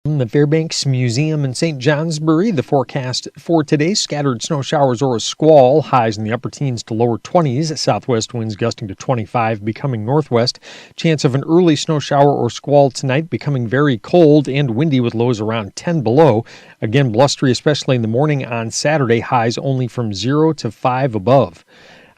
From the Fairbanks Museum in St. Johnsbury, the forecast for today: scattered snow showers or a squall, highs in the upper teens to lower 20s, southwest winds gusting to 25, becoming northwest. Chance of an early snow shower or squall tonight, becoming very cold and windy with lows around 10 below. Again, blustery, especially in the morning on Saturday, highs only from 0 to 5 above.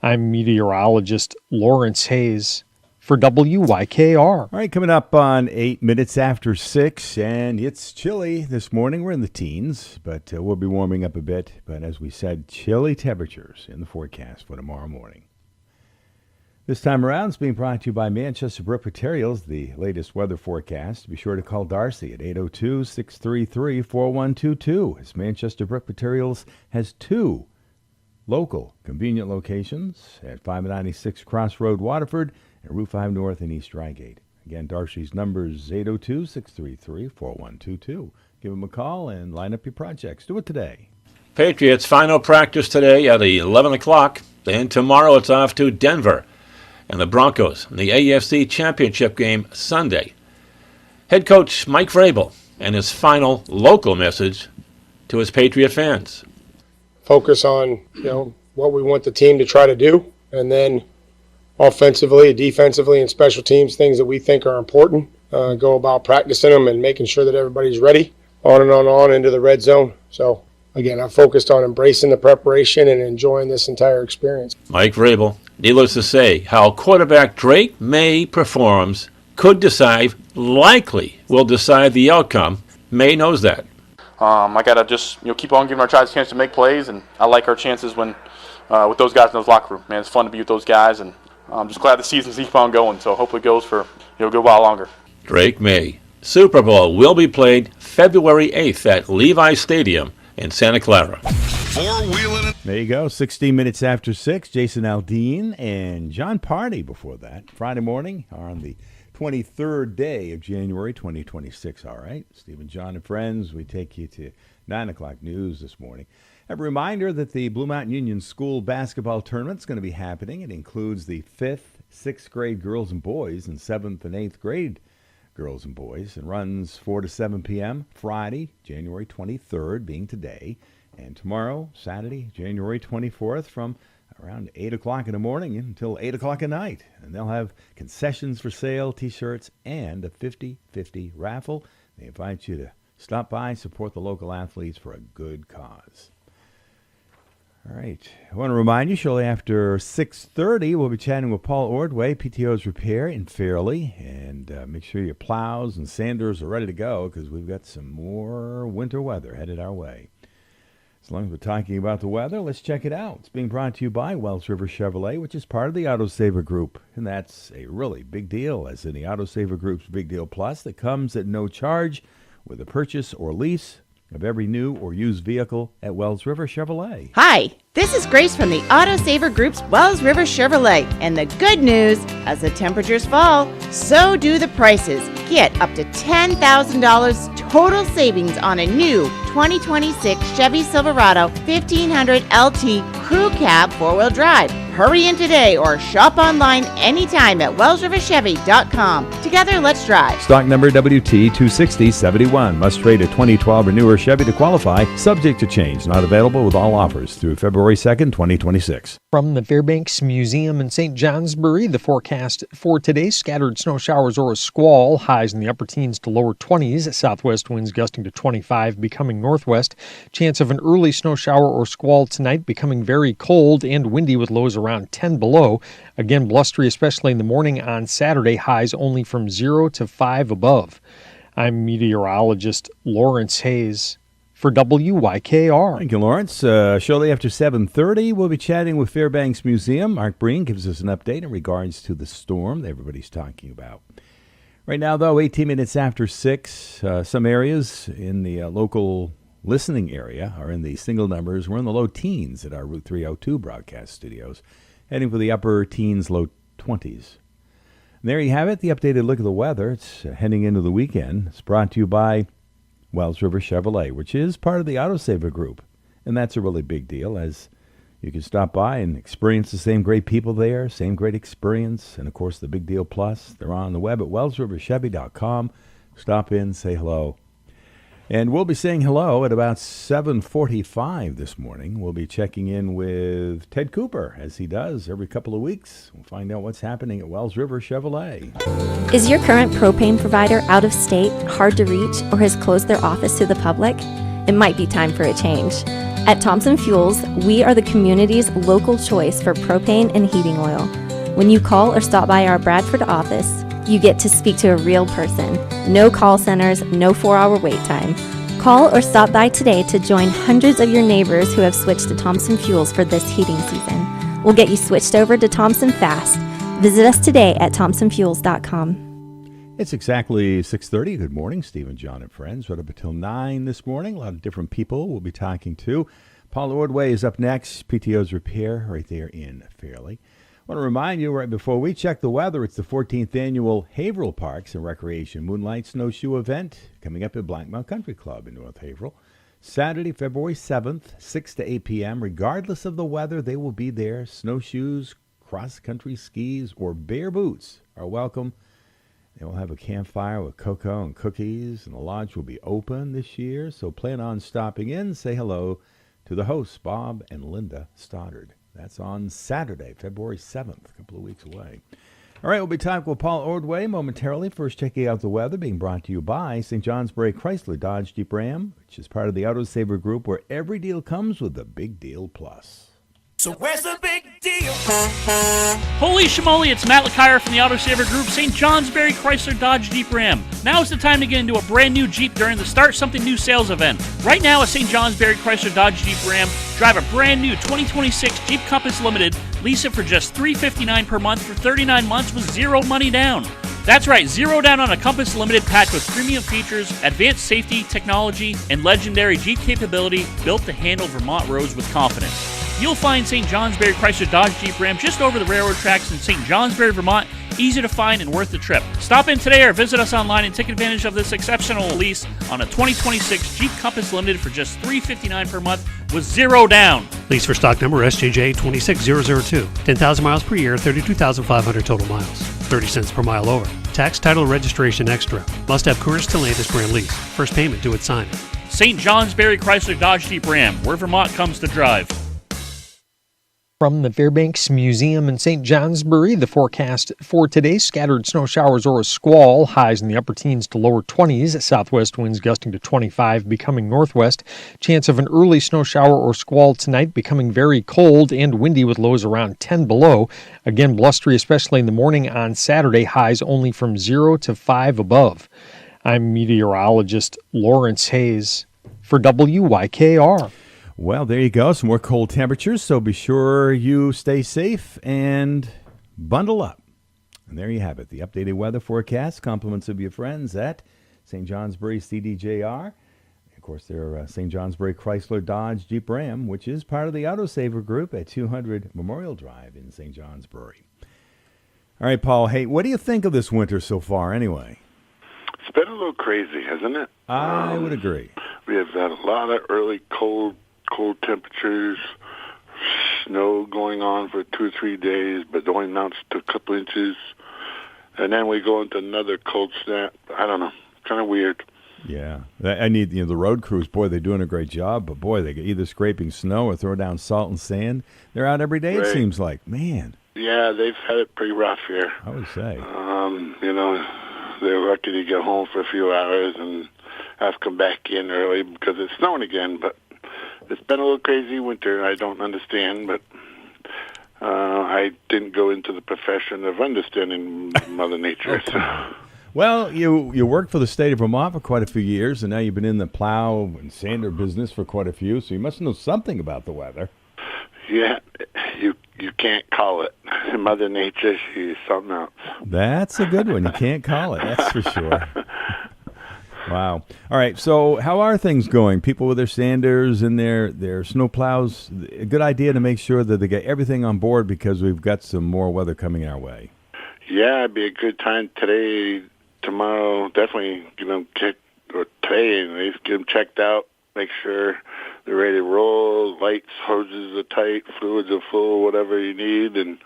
I'm meteorologist Lawrence Hayes for WYKR. All right, coming up on 8 minutes after 6, and it's chilly this morning. We're in the teens, but we'll be warming up a bit. But as we said, chilly temperatures in the forecast for tomorrow morning. This time around, it's being brought to you by Manchester Brick Materials, the latest weather forecast. Be sure to call Darcy at 802-633-4122. As Manchester Brick Materials has two local convenient locations at 596 Crossroad, Waterford, and Route 5 North in East Drygate. Again, Darcy's number is 802-633-4122. Give them a call and line up your projects. Do it today. Patriots final practice today at 11 o'clock. Then tomorrow it's off to Denver. And the Broncos in the AFC Championship game Sunday. Head coach Mike Vrabel and his final local message to his Patriot fans. Focus on, what we want the team to try to do, and then offensively, defensively, and special teams, things that we think are important. Go about practicing them and making sure that everybody's ready on and on into the red zone. So, again, I'm focused on embracing the preparation and enjoying this entire experience. Mike Vrabel, needless to say, how quarterback Drake May performs could decide, likely will decide the outcome. May knows that. I got to just keep on giving our guys a chance to make plays, and I like our chances when with those guys in those locker room. Man, it's fun to be with those guys, and I'm just glad the season's keep on going, so hopefully it goes for a good while longer. Drake May. Super Bowl will be played February 8th at Levi Stadium in Santa Clara. There you go, 16 minutes after 6. Jason Aldean and John Party before that. Friday morning on the 23rd day of January 2026. All right, Stephen, John, and friends, we take you to 9 o'clock news this morning. A reminder that the Blue Mountain Union School basketball tournament is going to be happening. It includes the 5th, 6th grade girls and boys and 7th and 8th grade girls and boys. It runs 4 to 7 p.m. Friday, January 23rd, being today, and tomorrow, Saturday, January 24th, from around 8 o'clock in the morning until 8 o'clock at night. And they'll have concessions for sale, T-shirts, and a 50-50 raffle. They invite you to stop by, support the local athletes for a good cause. All right. I want to remind you, shortly after 6:30, we'll be chatting with Paul Ordway, PTO's Repair in Fairleigh. And make sure your plows and sanders are ready to go, because we've got some more winter weather headed our way. As long as we're talking about the weather, let's check it out. It's being brought to you by Wells River Chevrolet, which is part of the Autosaver Group. And that's a really big deal, as in the Autosaver Group's Big Deal Plus that comes at no charge with a purchase or lease of every new or used vehicle at Wells River Chevrolet. Hi, this is Grace from the Autosaver Group's Wells River Chevrolet. And the good news, as the temperatures fall, so do the prices. Get up to $10,000 total savings on a new 2026 Chevy Silverado 1500 LT Crew Cab 4-wheel drive. Hurry in today or shop online anytime at wellsriverchevy.com. Together, let's drive. Stock number WT26071. Must trade a 2012 or newer Chevy to qualify. Subject to change. Not available with all offers through February 2nd, 2026. From the Fairbanks Museum in St. Johnsbury, the forecast for today: scattered snow showers or a squall, highs in the upper teens to lower 20s, southwest winds gusting to 25, becoming northwest. Chance of an early snow shower or squall tonight, becoming very cold and windy with lows around 10 below. Again, blustery, especially in the morning on Saturday, highs only from 0 to 5 above. I'm meteorologist Lawrence Hayes for WYKR. Thank you, Lawrence. Shortly after 7:30, we'll be chatting with Fairbanks Museum. Mark Breen gives us an update in regards to the storm that everybody's talking about. Right now, though, 18 minutes after 6, some areas in the local listening area are in the single numbers. We're in the low teens at our Route 302 broadcast studios, heading for the upper teens, low 20s. And there you have it, the updated look of the weather. It's heading into the weekend. It's brought to you by Wells River Chevrolet, which is part of the Autosaver Group. And that's a really big deal, as you can stop by and experience the same great people there, same great experience, and, of course, the Big Deal Plus. They're on the web at wellsriverchevy.com. Stop in, say hello. And we'll be saying hello at about 7:45 this morning. We'll be checking in with Ted Cooper, as he does every couple of weeks. We'll find out what's happening at Wells River Chevrolet. Is your current propane provider out of state, hard to reach, or has closed their office to the public? It might be time for a change. At Thompson Fuels, we are the community's local choice for propane and heating oil. When you call or stop by our Bradford office, you get to speak to a real person. No call centers, no 4-hour wait time. Call or stop by today to join hundreds of your neighbors who have switched to Thompson Fuels for this heating season. We'll get you switched over to Thompson fast. Visit us today at thompsonfuels.com. It's exactly 6:30. Good morning, Steve and John and friends. Right up until 9 this morning. A lot of different people we'll be talking to. Paul Ordway is up next. PTO's Repair right there in Fairleigh. I want to remind you, right before we check the weather, it's the 14th annual Haverhill Parks and Recreation Moonlight Snowshoe event coming up at Blackmount Country Club in North Haverhill. Saturday, February 7th, 6 to 8 p.m. Regardless of the weather, they will be there. Snowshoes, cross-country skis, or bare boots are welcome. They will have a campfire with cocoa and cookies, and the lodge will be open this year. So plan on stopping in. Say hello to the hosts, Bob and Linda Stoddard. That's on Saturday, February 7th, a couple of weeks away. All right, we'll be talking with Paul Ordway momentarily. First, checking out the weather, being brought to you by St. Johnsbury Chrysler Dodge Jeep Ram, which is part of the Auto Saver Group, where every deal comes with a Big Deal Plus. So where's the big deal? Holy schmoly, it's Matt LeCire from the Auto Saver Group, St. Johnsbury Chrysler Dodge Jeep Ram. Now's the time to get into a brand new Jeep during the Start Something New sales event. Right now at St. Johnsbury Chrysler Dodge Jeep Ram, drive a brand new 2026 Jeep Compass Limited, lease it for just $359 per month for 39 months with zero money down. That's right, zero down on a Compass Limited packed with premium features, advanced safety, technology, and legendary Jeep capability built to handle Vermont roads with confidence. You'll find St. Johnsbury Chrysler Dodge Jeep Ram just over the railroad tracks in St. Johnsbury, Vermont. Easy to find and worth the trip. Stop in today or visit us online and take advantage of this exceptional lease on a 2026 Jeep Compass Limited for just $359 per month with zero down. Lease for stock number SJJ 26002. 10,000 miles per year, 32,500 total miles. 30 cents per mile over. Tax, title, registration extra. Must have Courage to land this brand lease. First payment due at signing. St. Johnsbury Chrysler Dodge Jeep Ram, where Vermont comes to drive. From the Fairbanks Museum in St. Johnsbury, the forecast for today, scattered snow showers or a squall, highs in the upper teens to lower 20s, southwest winds gusting to 25, becoming northwest. Chance of an early snow shower or squall tonight, becoming very cold and windy with lows around 10 below. Again, blustery, especially in the morning on Saturday, highs only from 0 to 5 above. I'm meteorologist Lawrence Hayes for WYKR. Well, there you go. Some more cold temperatures, so be sure you stay safe and bundle up. And there you have it, the updated weather forecast. Compliments of your friends at St. Johnsbury CDJR. Of course, they're St. Johnsbury Chrysler Dodge Jeep Ram, which is part of the Auto Saver Group at 200 Memorial Drive in St. Johnsbury. All right, Paul, hey, what do you think of this winter so far anyway? It's been a little crazy, hasn't it? I would agree. We have had a lot of early cold temperatures, snow going on for 2 or 3 days, but only amounts to a couple inches. And then we go into another cold snap. I don't know. Kind of weird. Yeah. I need, the road crews, boy, they're doing a great job, but boy, they get either scraping snow or throw down salt and sand. They're out every day, right. It seems like. Man. Yeah, they've had it pretty rough here. I would say. They're lucky to get home for a few hours and have to come back in early because it's snowing again, but it's been a little crazy winter. I don't understand, but I didn't go into the profession of understanding Mother Nature. So. Well, you worked for the state of Vermont for quite a few years, and now you've been in the plow and sander business for quite a few, so you must know something about the weather. Yeah, you can't call it. Mother Nature, she's something else. That's a good one. You can't call it, that's for sure. Wow. All right, so how are things going? People with their sanders and their snow plows, a good idea to make sure that they get everything on board because we've got some more weather coming our way. Yeah, it'd be a good time today, tomorrow, definitely get them checked, or today at least, get them checked out, make sure they're ready to roll, lights, hoses are tight, fluids are full, whatever you need, and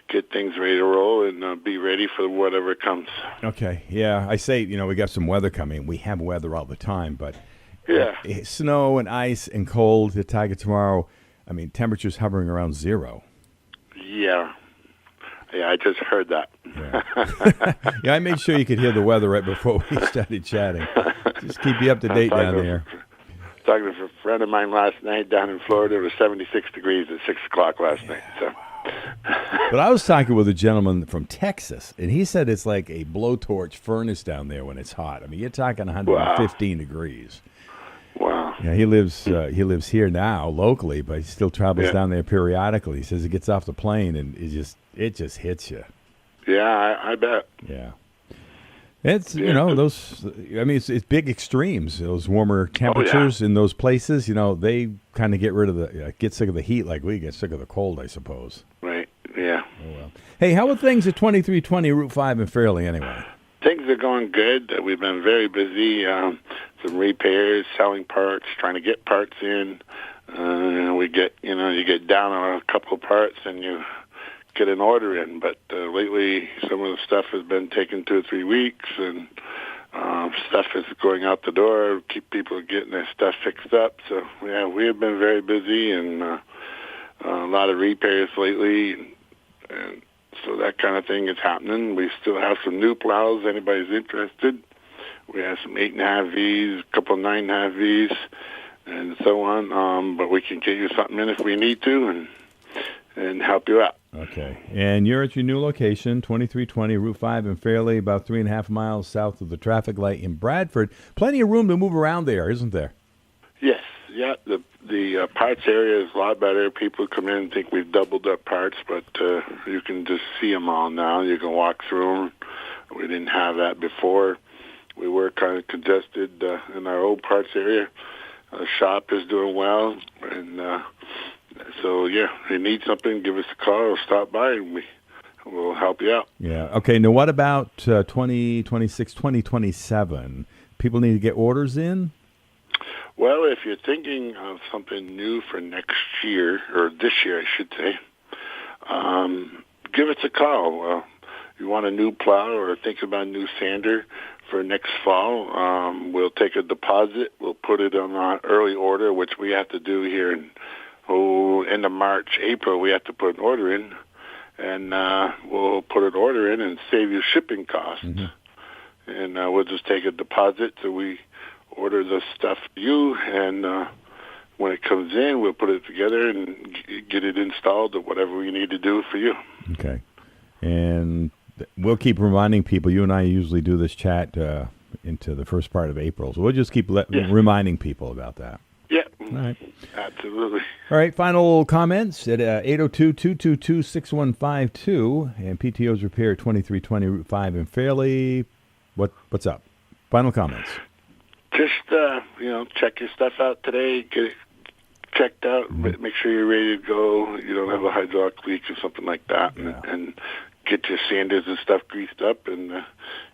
get things ready to roll and be ready for whatever comes. Okay, yeah, I say, we got some weather coming. We have weather all the time, but Yeah. Snow and ice and cold. The Tiger tomorrow. I mean, temperatures hovering around 0. Yeah. Yeah, I just heard that. Yeah, I made sure you could hear the weather right before we started chatting. Just keep you up to date down there. Talking to a friend of mine last night down in Florida. It was 76 degrees at 6 o'clock last night. So. But I was talking with a gentleman from Texas, and he said it's like a blowtorch furnace down there when it's hot. I mean, you're talking 115 degrees. Wow. Yeah, he lives here now locally, but he still travels down there periodically. He says he gets off the plane and it just hits you. Yeah, I bet. Yeah. It's, those, I mean, it's big extremes. Those warmer temperatures in those places, they kind of get sick of the heat like we get sick of the cold, I suppose. Right, yeah. Oh, well. Hey, how are things at 2320 Route 5 in Fairleigh anyway? Things are going good. We've been very busy. Some repairs, selling parts, trying to get parts in. You get down on a couple of parts and you get an order in, but lately some of the stuff has been taking 2 or 3 weeks, and stuff is going out the door. Keep people getting their stuff fixed up. So yeah, we have been very busy, and a lot of repairs lately, and so that kind of thing is happening. We still have some new plows. Anybody's interested? We have some 8.5 Vs, a couple of 9.5 Vs, and so on. But we can get you something in if we need to, and help you out. Okay. And you're at your new location, 2320 Route 5 in Fairleigh, about 3.5 miles south of the traffic light in Bradford. Plenty of room to move around there, isn't there? Yes. Yeah. The parts area is a lot better. People come in and think we've doubled up parts, but you can just see them all now. You can walk through them. We didn't have that before. We were kind of congested in our old parts area. The shop is doing well, and so, yeah, if you need something, give us a call or stop by, and we'll help you out. Yeah. Okay, now what about 2026, 2027? People need to get orders in? Well, if you're thinking of something new for next year, or this year, I should say, give us a call. You want a new plow or think about a new sander for next fall, we'll take a deposit. We'll put it on our early order, which we have to do here in end of March, April. We have to put an order in, and we'll put an order in and save you shipping costs. Mm-hmm. And we'll just take a deposit, so we order the stuff for you, and when it comes in, we'll put it together and get it installed or whatever we need to do for you. Okay. And we'll keep reminding people. You and I usually do this chat into the first part of April, so we'll just keep reminding people about that. Yeah. All right. Absolutely. All right. Final comments at 802-222-6152 and PTO's Repair 2320 Route 5 in Fairleigh. What's up? Final comments. Just check your stuff out today. Get it checked out. Mm-hmm. Make sure you're ready to go. You don't have a hydraulic leak or something like that, and get your sanders and stuff greased up, and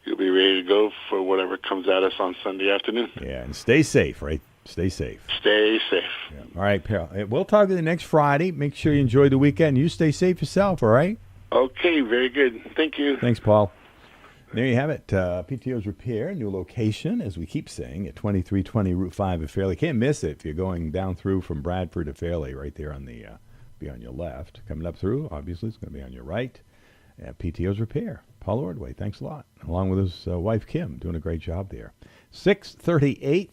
you'll be ready to go for whatever comes at us on Sunday afternoon. Yeah, and stay safe, right? Stay safe. Stay safe. Yeah. All right, pal. We'll talk to you next Friday. Make sure you enjoy the weekend. You stay safe yourself, all right? Okay, very good. Thank you. Thanks, Paul. There you have it. PTO's Repair, new location, as we keep saying, at 2320 Route 5 in Fairleigh. Can't miss it if you're going down through from Bradford to Fairleigh, right there on the be on your left. Coming up through, obviously, it's going to be on your right. PTO's Repair. Paul Ordway, thanks a lot. Along with his wife, Kim, doing a great job there. 6:38.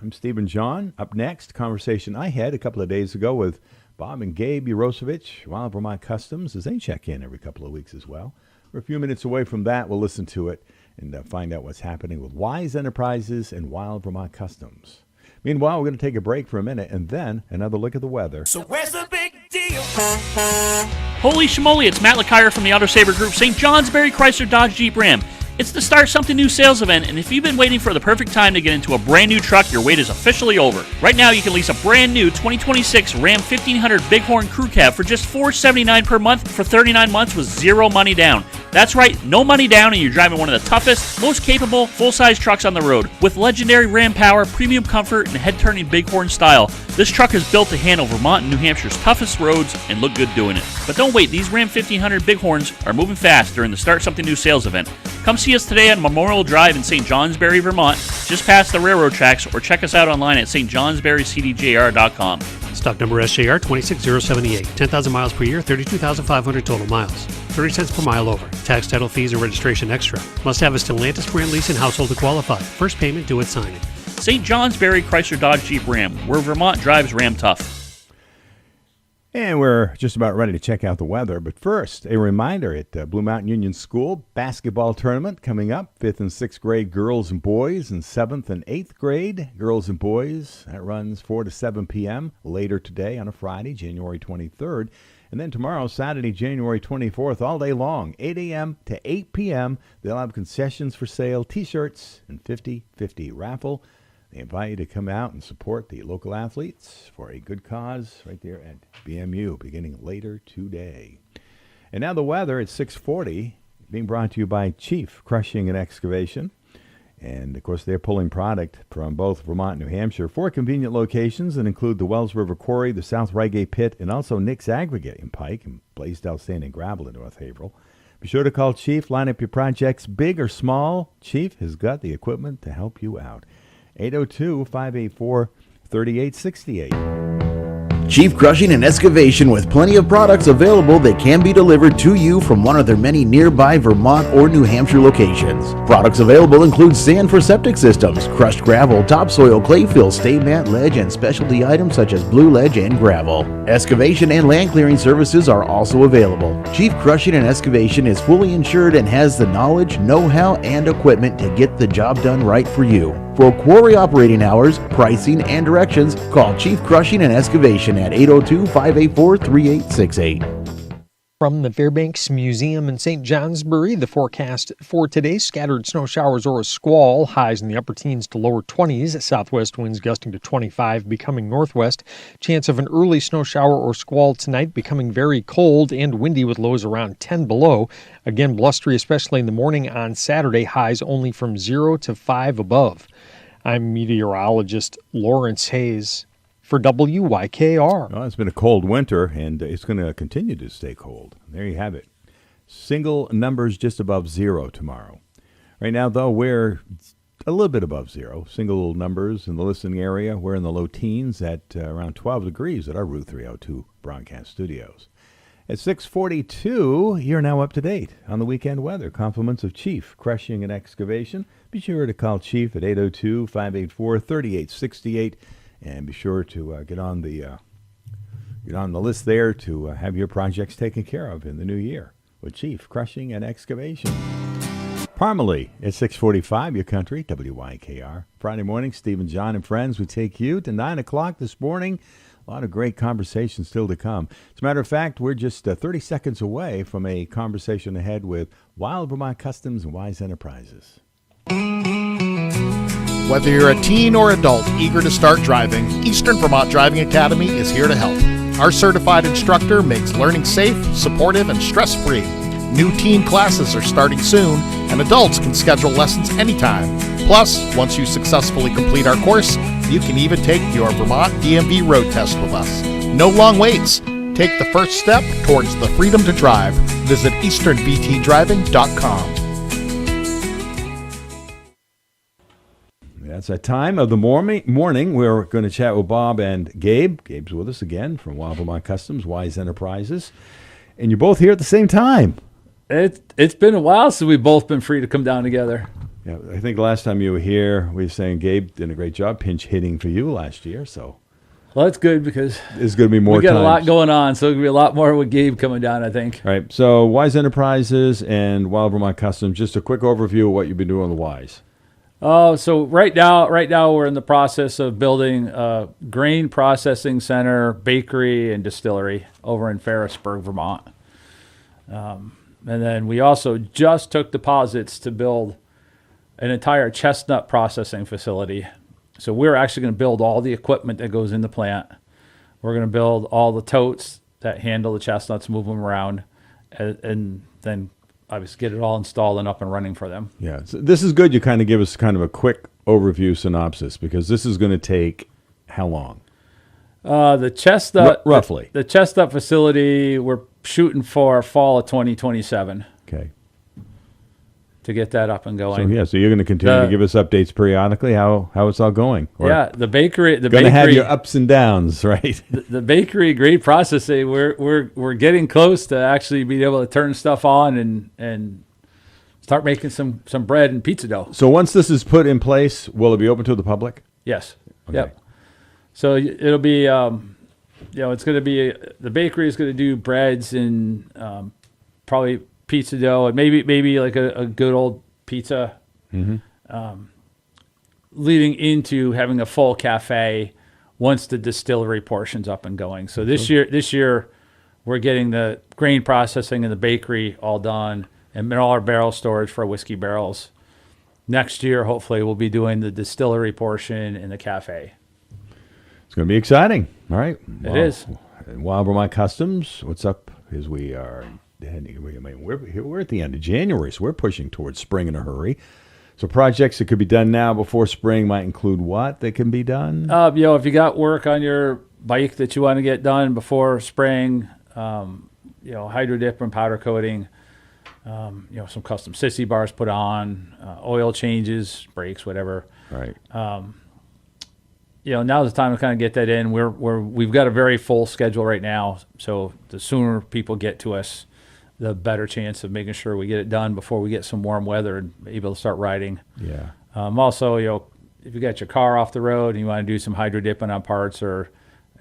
I'm Stephen John. Up next, conversation I had a couple of days ago with Bob and Gabe Yaroshevich, Wild Vermont Customs, as they check in every couple of weeks as well. We're a few minutes away from that. We'll listen to it and find out what's happening with Wise Enterprises and Wild Vermont Customs. Meanwhile, we're going to take a break for a minute and then another look at the weather. So where's the big deal? Holy schmoly, it's Matt LeKire from the Autosaver Group, St. Johnsbury Chrysler Dodge Jeep Ram. It's the Start Something New sales event, and if you've been waiting for the perfect time to get into a brand new truck, your wait is officially over. Right now, you can lease a brand new 2026 Ram 1500 Bighorn Crew Cab for just $479 per month for 39 months with zero money down. That's right, no money down and you're driving one of the toughest, most capable, full-size trucks on the road. With legendary Ram power, premium comfort, and head-turning bighorn style, this truck is built to handle Vermont and New Hampshire's toughest roads and look good doing it. But don't wait, these Ram 1500 Bighorns are moving fast during the Start Something New sales event. Come see us today on Memorial Drive in St. Johnsbury, Vermont, just past the railroad tracks, or check us out online at stjohnsburycdjr.com. Stock number SJR 26078. 10,000 miles per year, 32,500 total miles. 30 cents per mile over. Tax, title, fees, and registration extra. Must have a Stellantis brand lease and household to qualify. First payment due at signing. St. Johnsbury Chrysler Dodge Jeep Ram, where Vermont drives Ram tough. And we're just about ready to check out the weather. But first, a reminder at Blue Mountain Union School, basketball tournament coming up. 5th and 6th grade girls and boys, and 7th and 8th grade girls and boys. That runs 4 to 7 p.m. later today on a Friday, January 23rd. And then tomorrow, Saturday, January 24th, all day long, 8 a.m. to 8 p.m. They'll have concessions for sale, T-shirts, and 50-50 raffle. They invite you to come out and support the local athletes for a good cause right there at BMU, beginning later today. And now the weather at 6:40, being brought to you by Chief Crushing and Excavation. And, of course, they're pulling product from both Vermont and New Hampshire. 4 convenient locations that include the Wells River Quarry, the South Reigate Pit, and also Nick's Aggregate in Pike, and Blaisdell Sand and Gravel in North Haverhill. Be sure to call Chief. Line up your projects, big or small. Chief has got the equipment to help you out. 802-584-3868. Chief Crushing and Excavation, with plenty of products available that can be delivered to you from one of their many nearby Vermont or New Hampshire locations. Products available include sand for septic systems, crushed gravel, topsoil, clay fill, stay mat, ledge, and specialty items such as blue ledge and gravel. Excavation and land clearing services are also available. Chief Crushing and Excavation is fully insured and has the knowledge, know-how, and equipment to get the job done right for you. For quarry operating hours, pricing, and directions, call Chief Crushing and Excavation at 802-584-3868. From the Fairbanks Museum in St. Johnsbury, the forecast for today: scattered snow showers or a squall, highs in the upper teens to lower 20s, southwest winds gusting to 25, becoming northwest. Chance of an early snow shower or squall tonight, becoming very cold and windy with lows around 10 below. Again, blustery, especially in the morning on Saturday, highs only from 0 to 5 above. I'm meteorologist Lawrence Hayes for WYKR. Well, it's been a cold winter, and it's going to continue to stay cold. There you have it. Single numbers just above 0 tomorrow. Right now, though, we're a little bit above 0. Single numbers in the listening area. We're in the low teens at around 12 degrees at our Route 302 broadcast studios. At 6:42, you're now up to date on the weekend weather. Compliments of Chief Crushing and Excavation. Be sure to call Chief at 802-584-3868, and be sure to get on the list there to have your projects taken care of in the new year with Chief Crushing and Excavation. Parmalee at 6:45, your country, WYKR. Friday morning, Steve and John and friends, we take you to 9 o'clock this morning. A lot of great conversations still to come. As a matter of fact, we're just 30 seconds away from a conversation ahead with Wild Vermont Customs and Wise Enterprises. Whether you're a teen or adult eager to start driving, Eastern Vermont Driving Academy is here to help. Our certified instructor makes learning safe, supportive, and stress-free. New teen classes are starting soon, and adults can schedule lessons anytime. Plus, once you successfully complete our course, you can even take your Vermont DMV road test with us. No long waits. Take the first step towards the freedom to drive. Visit easternvtdriving.com. That's that time of the morning. We're going to chat with Bob and Gabe. Gabe's with us again from Wild Vermont Customs, Wise Enterprises. And you're both here at the same time. It's been a while since we've both been free to come down together. Yeah, I think last time you were here, we were saying Gabe did a great job pinch hitting for you last year. So, well, that's good because there's going to be more. We got times. A lot going on, so there's going to be a lot more with Gabe coming down, I think. All right. So, Wise Enterprises and Wild Vermont Customs. Just a quick overview of what you've been doing on the Wise. So right now we're in the process of building a grain processing center, bakery, and distillery over in Ferrisburg, Vermont. And then we also just took deposits to build an entire chestnut processing facility. So we're actually going to build all the equipment that goes in the plant. We're going to build all the totes that handle the chestnuts, move them around, and then obviously get it all installed and up and running for them. Yeah, so this is good. You kind of give us kind of a quick overview synopsis, because this is going to take how long? The Chestnut, roughly. The Chestnut facility, we're shooting for fall of 2027. Okay. To get that up and going. So you're going to continue to give us updates periodically how it's all going. The bakery. Going to have your ups and downs, right? The bakery grain processing. We're getting close to actually being able to turn stuff on and start making some bread and pizza dough. So once this is put in place, will it be open to the public? Yes. Okay. Yep. So it'll be, it's going to be the bakery is going to do breads and probably pizza dough and maybe like a good old pizza, leading into having a full cafe once the distillery portion's up and going. So this year we're getting the grain processing and the bakery all done and all our barrel storage for whiskey barrels. Next year, hopefully, we'll be doing the distillery portion in the cafe. It's going to be exciting. All right. It is. Wild Vermont Customs, what's up is we're at the end of January, so we're pushing towards spring in a hurry. So projects that could be done now before spring might include what that can be done? If you got work on your bike that you want to get done before spring, hydro dip and powder coating, some custom sissy bars put on, oil changes, brakes, whatever. Right. Now's the time to kind of get that in. We've got a very full schedule right now, so the sooner people get to us, the better chance of making sure we get it done before we get some warm weather and able to start riding. Yeah. Also, if you got your car off the road and you want to do some hydro dipping on parts or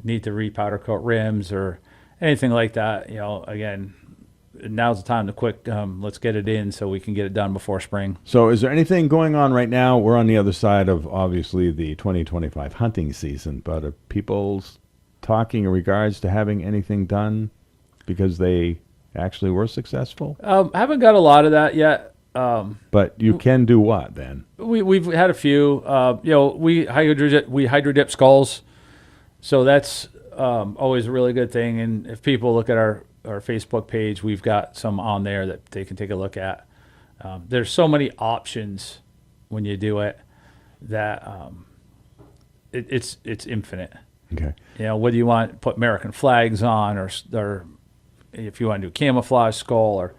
need to re-powder coat rims or anything like that, again, now's the time to let's get it in so we can get it done before spring. So is there anything going on right now? We're on the other side of, obviously, the 2025 hunting season, but are people talking in regards to having anything done because they actually were successful? Haven't got a lot of that yet. But you can do what then? We've had a few. We hydro dip skulls, so that's always a really good thing. And if people look at our Facebook page, we've got some on there that they can take a look at. There's so many options when you do it that it's infinite. Okay. Whether you want to put American flags on or if you want to do camouflage skull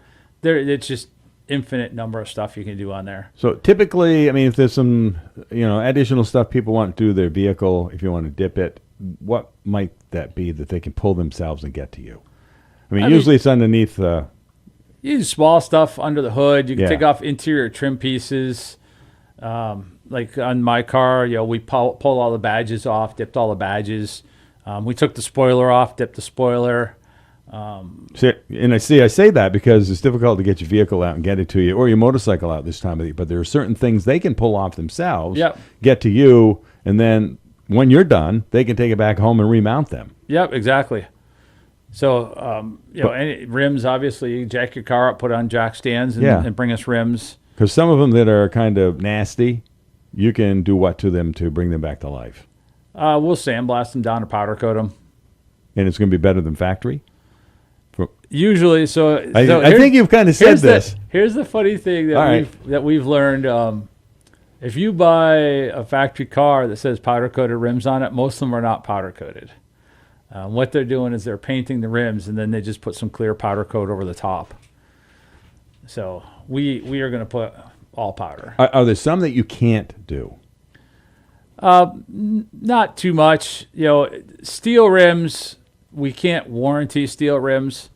it's just infinite number of stuff you can do on there. So typically, if there's some, additional stuff people want to do to their vehicle, if you want to dip it, what might that be that they can pull themselves and get to you? Usually it's underneath. You use small stuff under the hood. You can take off interior trim pieces. Like on my car, we pulled all the badges off, dipped all the badges. We took the spoiler off, dipped the spoiler. I say that because it's difficult to get your vehicle out and get it to you, or your motorcycle out this time of the year. But there are certain things they can pull off themselves, get to you, and then when you're done, they can take it back home and remount them. Yep, exactly. So, any rims, obviously, you jack your car up, put on jack stands, and bring us rims. Because some of them that are kind of nasty, you can do what to them to bring them back to life? We'll sandblast them down or powder coat them. And it's going to be better than factory? Usually, I think you've kind of said this. Here's the funny thing that we've learned. If you buy a factory car that says powder coated rims on it, most of them are not powder coated. What they're doing is they're painting the rims and then they just put some clear powder coat over the top. So we are going to put all powder. Are there some that you can't do? Not too much. Steel rims, we can't warranty steel rims.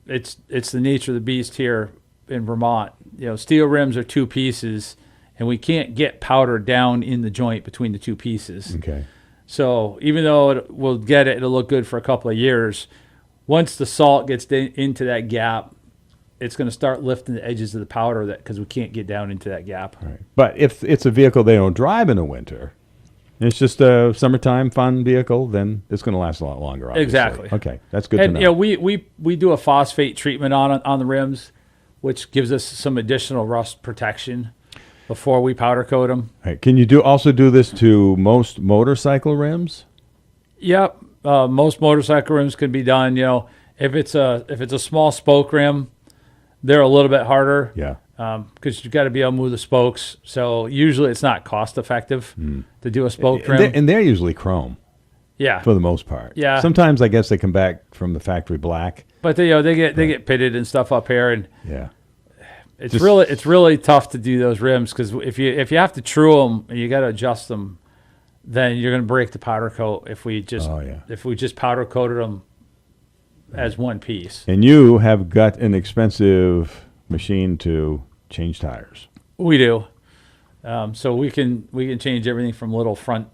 It's the nature of the beast here in Vermont. Steel rims are two pieces, and we can't get powder down in the joint between the two pieces. Okay. So even though it'll look good for a couple of years, once the salt gets into that gap, it's going to start lifting the edges of the powder because we can't get down into that gap. Right. But if it's a vehicle they don't drive in the winter, and it's just a summertime fun vehicle, then it's going to last a lot longer, obviously. Exactly. Okay, that's good to know. We do a phosphate treatment on the rims, which gives us some additional rust protection before we powder coat them. Right. Can you also do this to most motorcycle rims? Yep. Most motorcycle rims can be done. If it's a small spoke rim, They're a little bit harder. Yeah. Because you've got to be able to move the spokes. So usually it's not cost effective to do a spoke trim. And they're usually chrome. Yeah. For the most part. Yeah. Sometimes I guess they come back from the factory black. But they get pitted and stuff up here, and yeah, it's really tough to do those rims because if you have to true them and you got to adjust them, then you're going to break the powder coat if we just powder coated them as one piece. And you have got an expensive machine to change tires. We do. So we can change everything from little front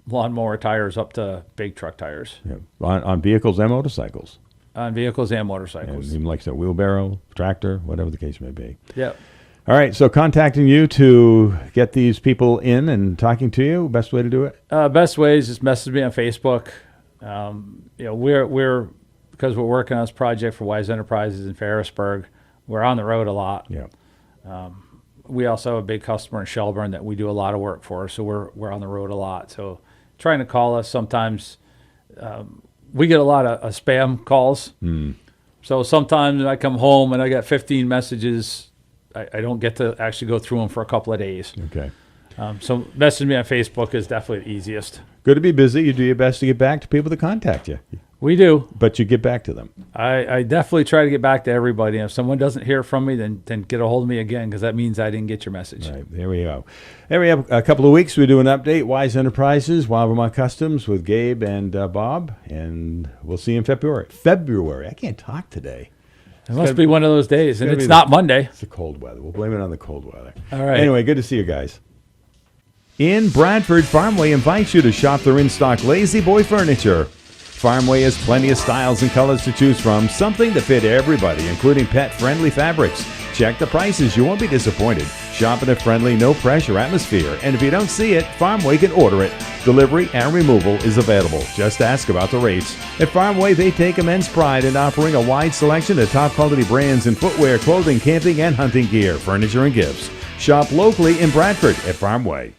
lawnmower tires up to big truck tires. Yeah. On vehicles and motorcycles. On vehicles and motorcycles. And even like a wheelbarrow, tractor, whatever the case may be. Yep. All right, so contacting you to get these people in and talking to you, best way to do it? Best way is just message me on Facebook. We're because we're working on this project for Wise Enterprises in Ferrisburg, we're on the road a lot. Yeah. We also have a big customer in Shelburne that we do a lot of work for, so we're on the road a lot. So trying to call us sometimes. We get a lot of spam calls. So sometimes I come home and I got 15 messages. I don't get to actually go through them for a couple of days. Okay. So messaging me on Facebook is definitely the easiest. Good to be busy. You do your best to get back to people that contact you. We do. But you get back to them. I definitely try to get back to everybody. And if someone doesn't hear from me, then get a hold of me again, because that means I didn't get your message. Right, there we go. Every a couple of weeks we do an update, Wise Enterprises, Wild Vermont Customs with Gabe and Bob, and we'll see you in February. I can't talk today. It must be one of those days, and it's not Monday. It's the cold weather. We'll blame it on the cold weather. All right. Anyway, good to see you guys. In Bradford, Farmway invites you to shop their in-stock Lazy Boy furniture. Farmway has plenty of styles and colors to choose from, something to fit everybody, including pet-friendly fabrics. Check the prices. You won't be disappointed. Shop in a friendly, no-pressure atmosphere. And if you don't see it, Farmway can order it. Delivery and removal is available. Just ask about the rates. At Farmway, they take immense pride in offering a wide selection of top-quality brands in footwear, clothing, camping, and hunting gear, furniture, and gifts. Shop locally in Bradford at Farmway.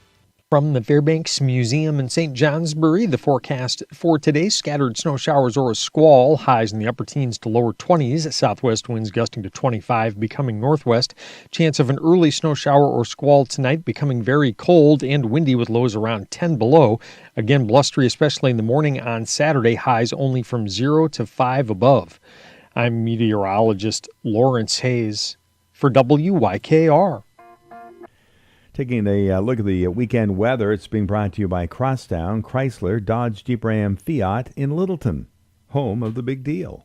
From the Fairbanks Museum in St. Johnsbury, the forecast for today: scattered snow showers or a squall, highs in the upper teens to lower 20s, southwest winds gusting to 25, becoming northwest. Chance of an early snow shower or squall tonight, becoming very cold and windy with lows around 10 below. Again, blustery, especially in the morning on Saturday, highs only from 0 to 5 above. I'm meteorologist Lawrence Hayes for WYKR. Taking a look at the weekend weather, it's being brought to you by Crosstown, Chrysler, Dodge, Jeep Ram, Fiat in Littleton, home of the big deal.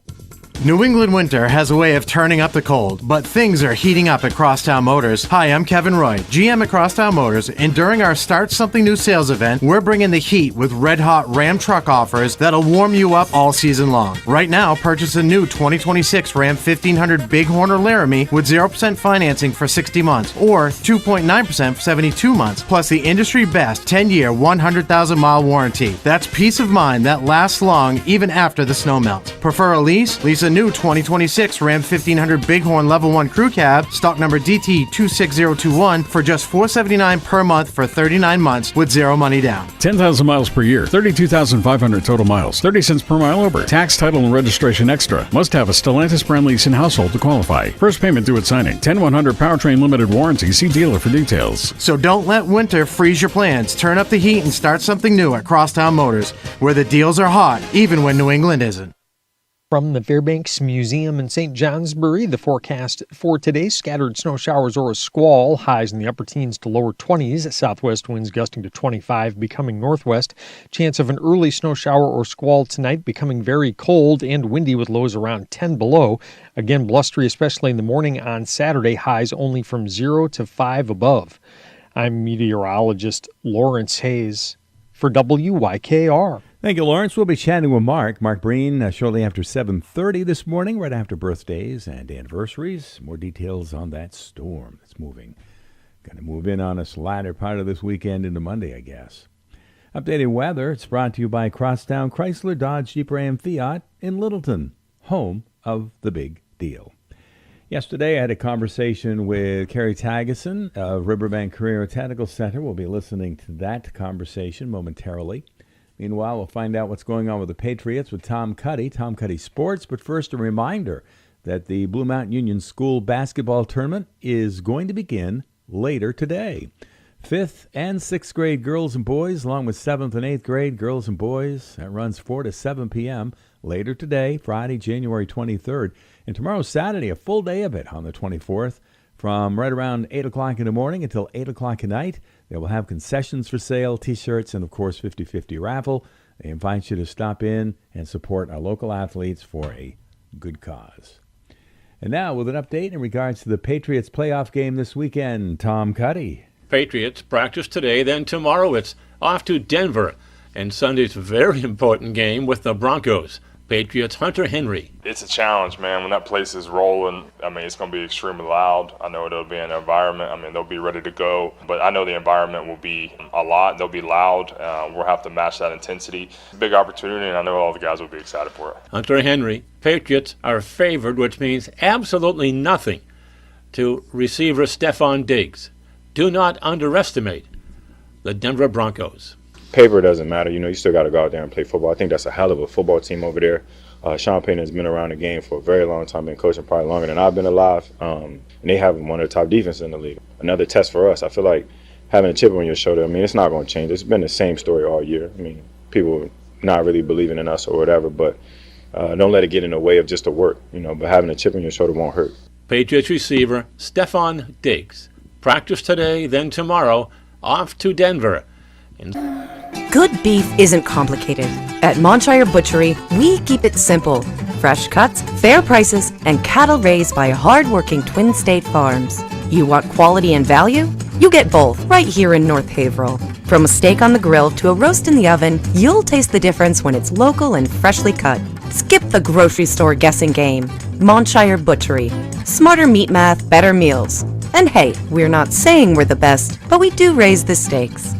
New England winter has a way of turning up the cold, but things are heating up at Crosstown Motors. Hi, I'm Kevin Roy, GM at Crosstown Motors, and during our Start Something New sales event, we're bringing the heat with red-hot Ram truck offers that'll warm you up all season long. Right now, purchase a new 2026 Ram 1500 Bighorn or Laramie with 0% financing for 60 months or 2.9% for 72 months, plus the industry best 10-year, 100,000-mile warranty. That's peace of mind that lasts long even after the snow melts. Prefer a lease? Lease a new 2026 Ram 1500 Bighorn Level 1 Crew Cab, stock number DT26021, for just $479 per month for 39 months with zero money down. 10,000 miles per year, 32,500 total miles, 30 cents per mile over. Tax, title, and registration extra. Must have a Stellantis brand lease in household to qualify. First payment due at signing. 10100 Powertrain Limited Warranty. See dealer for details. So don't let winter freeze your plans. Turn up the heat and start something new at Crosstown Motors, where the deals are hot, even when New England isn't. From the Fairbanks Museum in St. Johnsbury, the forecast for today: scattered snow showers or a squall, highs in the upper teens to lower 20s, southwest winds gusting to 25, becoming northwest. Chance of an early snow shower or squall tonight, becoming very cold and windy with lows around 10 below. Again, blustery, especially in the morning on Saturday, highs only from 0 to 5 above. I'm meteorologist Lawrence Hayes for WYKR. Thank you, Lawrence. We'll be chatting with Mark Breen, shortly after 7:30 this morning, right after birthdays and anniversaries. More details on that storm that's moving. Going to move in on us latter part of this weekend into Monday, I guess. Updated weather, it's brought to you by Crosstown, Chrysler, Dodge, Jeep Ram, Fiat in Littleton, home of the big deal. Yesterday, I had a conversation with Carrie Thygesen of Riverbank Career Technical Center. We'll be listening to that conversation momentarily. Meanwhile, we'll find out what's going on with the Patriots with Tom Cuddy Sports. But first, a reminder that the Blue Mountain Union School basketball tournament is going to begin later today. 5th and 6th grade girls and boys, along with 7th and 8th grade girls and boys. That runs 4 to 7 p.m. later today, Friday, January 23rd. And tomorrow, Saturday, a full day of it on the 24th, from right around 8 o'clock in the morning until 8 o'clock at night. They will have concessions for sale, T-shirts, and, of course, 50-50 raffle. They invite you to stop in and support our local athletes for a good cause. And now, with an update in regards to the Patriots playoff game this weekend, Tom Cuddy. Patriots practice today, then tomorrow it's off to Denver. And Sunday's very important game with the Broncos. Patriots Hunter Henry. It's a challenge, man. When that place is rolling, I mean, it's going to be extremely loud. I know it'll be an environment. I mean, they'll be ready to go. But I know the environment will be a lot. They'll be loud. We'll have to match that intensity. Big opportunity, and I know all the guys will be excited for it. Hunter Henry. Patriots are favored, which means absolutely nothing to receiver Stephon Diggs. Do not underestimate the Denver Broncos. Paper doesn't matter. You still got to go out there and play football. I think that's a hell of a football team over there. Sean Payton has been around the game for a very long time, been coaching probably longer than I've been alive. And they have one of the top defenses in the league. Another test for us. I feel like having a chip on your shoulder, I mean, it's not going to change. It's been the same story all year. I mean, people not really believing in us or whatever, but don't let it get in the way of just the work, But having a chip on your shoulder won't hurt. Patriots receiver Stephon Diggs. Practice today, then tomorrow, off to Denver. Good beef isn't complicated. At Montshire Butchery, we keep it simple. Fresh cuts, fair prices, and cattle raised by hard-working Twin State farms. You want quality and value? You get both right here in North Haverhill. From a steak on the grill to a roast in the oven, you'll taste the difference when it's local and freshly cut. Skip the grocery store guessing game. Montshire Butchery. Smarter meat math, better meals. And hey, we're not saying we're the best, but we do raise the stakes.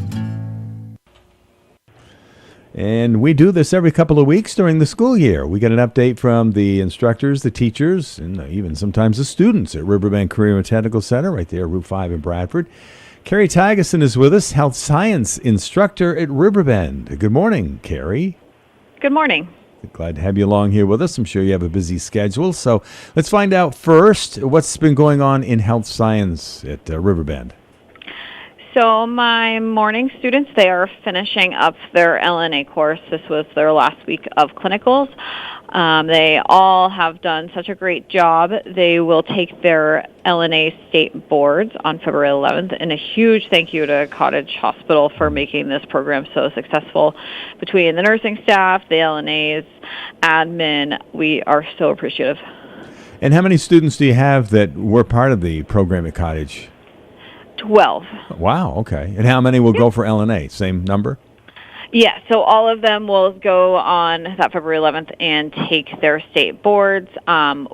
And we do this every couple of weeks during the school year. We get an update from the instructors, the teachers, and even sometimes the students at Riverbank Career and Technical Center right there, Route 5 in Bradford. Carrie Thygesen is with us, health science instructor at Riverbend. Good morning, Carrie. Good morning. Glad to have you along here with us. I'm sure you have a busy schedule. So let's find out first what's been going on in health science at Riverbend. So my morning students, they are finishing up their LNA course. This was their last week of clinicals. They all have done such a great job. They will take their LNA state boards on February 11th. And a huge thank you to Cottage Hospital for making this program so successful. Between the nursing staff, the LNAs, admin, we are so appreciative. And how many students do you have that were part of the program at Cottage? 12. Wow, okay. And how many will go for LNA? Same number? Yeah, so all of them will go on that February 11th and take their state boards.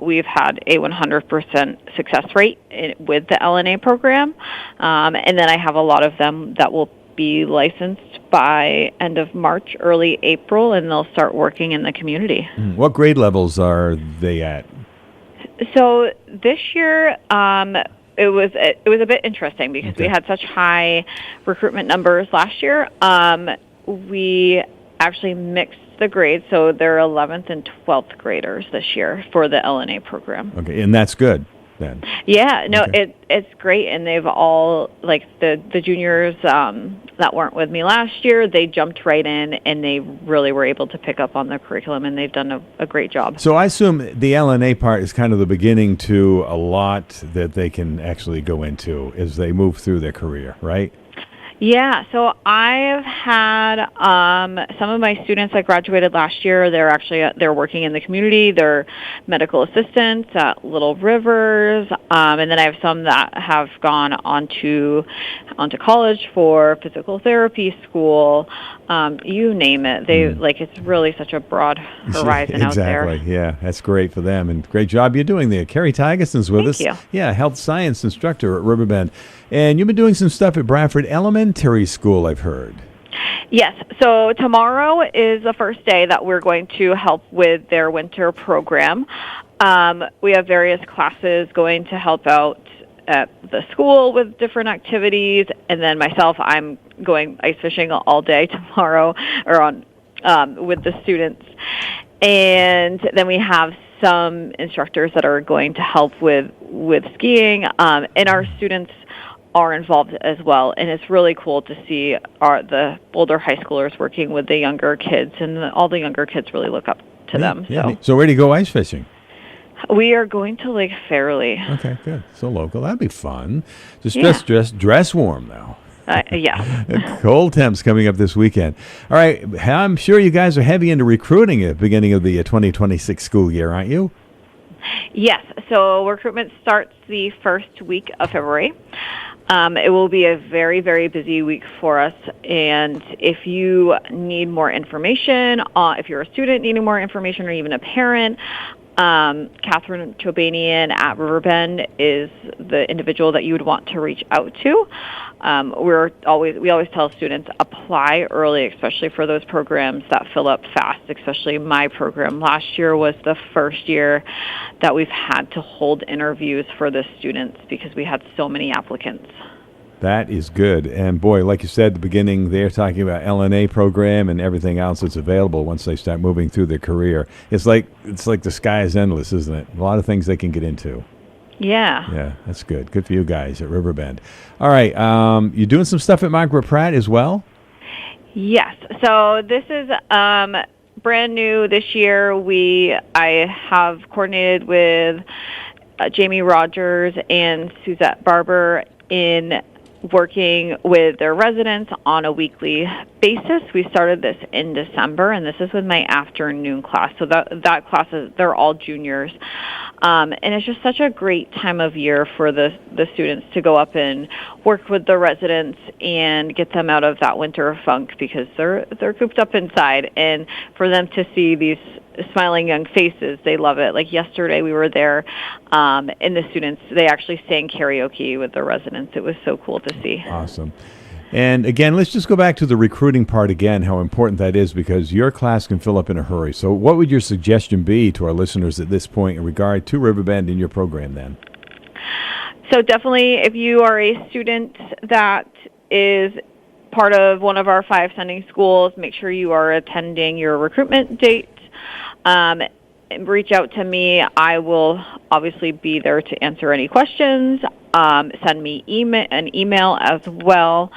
We've had a 100% success rate with the LNA program. And then I have a lot of them that will be licensed by end of March, early April, and they'll start working in the community. What grade levels are they at? So this year, it was a bit interesting because we had such high recruitment numbers last year. We actually mixed the grades, so they're 11th and 12th graders this year for the LNA program. Okay, and that's good then. Yeah, no, Okay. it's great, and they've all, like the juniors that weren't with me last year, they jumped right in, and they really were able to pick up on the curriculum, and they've done a great job. So I assume the LNA part is kind of the beginning to a lot that they can actually go into as they move through their career, right? Yeah, so I've had some of my students that graduated last year. They're working in the community. They're medical assistants at Little Rivers, and then I have some that have gone onto college for physical therapy school. You name it. They it's really such a broad horizon out there. Exactly. Yeah, that's great for them, and great job you're doing there. Carrie Thygesen's with us. Thank you. Yeah, health science instructor at Riverbend, and you've been doing some stuff at Bradford Elementary School, I've heard. Yes. So tomorrow is the first day that we're going to help with their winter program. We have various classes going to help out at the school with different activities, and then myself, I'm going ice fishing all day tomorrow, or on with the students. And then we have some instructors that are going to help with skiing, and our students are involved as well. And it's really cool to see the older high schoolers working with the younger kids, and all the younger kids really look up to them. So where do you go ice fishing? We are going to Lake Fairley. Okay, good. So local. That'd be fun. Just dress warm, though. Yeah. Cold temps coming up this weekend. All right. I'm sure you guys are heavy into recruiting at the beginning of the 2026 school year, aren't you? Yes. So recruitment starts the first week of February. It will be a very, very busy week for us. And if you need more information, if you're a student needing more information or even a parent, Catherine Chobanian at Riverbend is the individual that you would want to reach out to. We always tell students apply early, especially for those programs that fill up fast, especially my program. Last year was the first year that we've had to hold interviews for the students because we had so many applicants. That is good. And boy, like you said at the beginning, they're talking about LNA program and everything else that's available once they start moving through their career. It's like the sky is endless, isn't it? A lot of things they can get into. Yeah. Yeah, that's good. Good for you guys at Riverbend. All right. You're doing some stuff at Margaret Pratt as well? Yes. So this is brand new this year. I have coordinated with Jamie Rogers and Suzette Barber in working with their residents on a weekly basis. We started this in December, and this is with my afternoon class. So that class they're all juniors. And it's just such a great time of year for the students to go up and work with the residents and get them out of that winter funk because they're cooped up inside. And for them to see these smiling young faces, they love it. Like yesterday we were there, and the students, they actually sang karaoke with the residents. It was so cool to see. Awesome. And again, let's just go back to the recruiting part again, how important that is, because your class can fill up in a hurry. So what would your suggestion be to our listeners at this point in regard to Riverbend in your program then? So definitely, if you are a student that is part of one of our 5 sending schools, make sure you are attending your recruitment date. Reach out to me. I will obviously be there to answer any questions. Send me an email as well,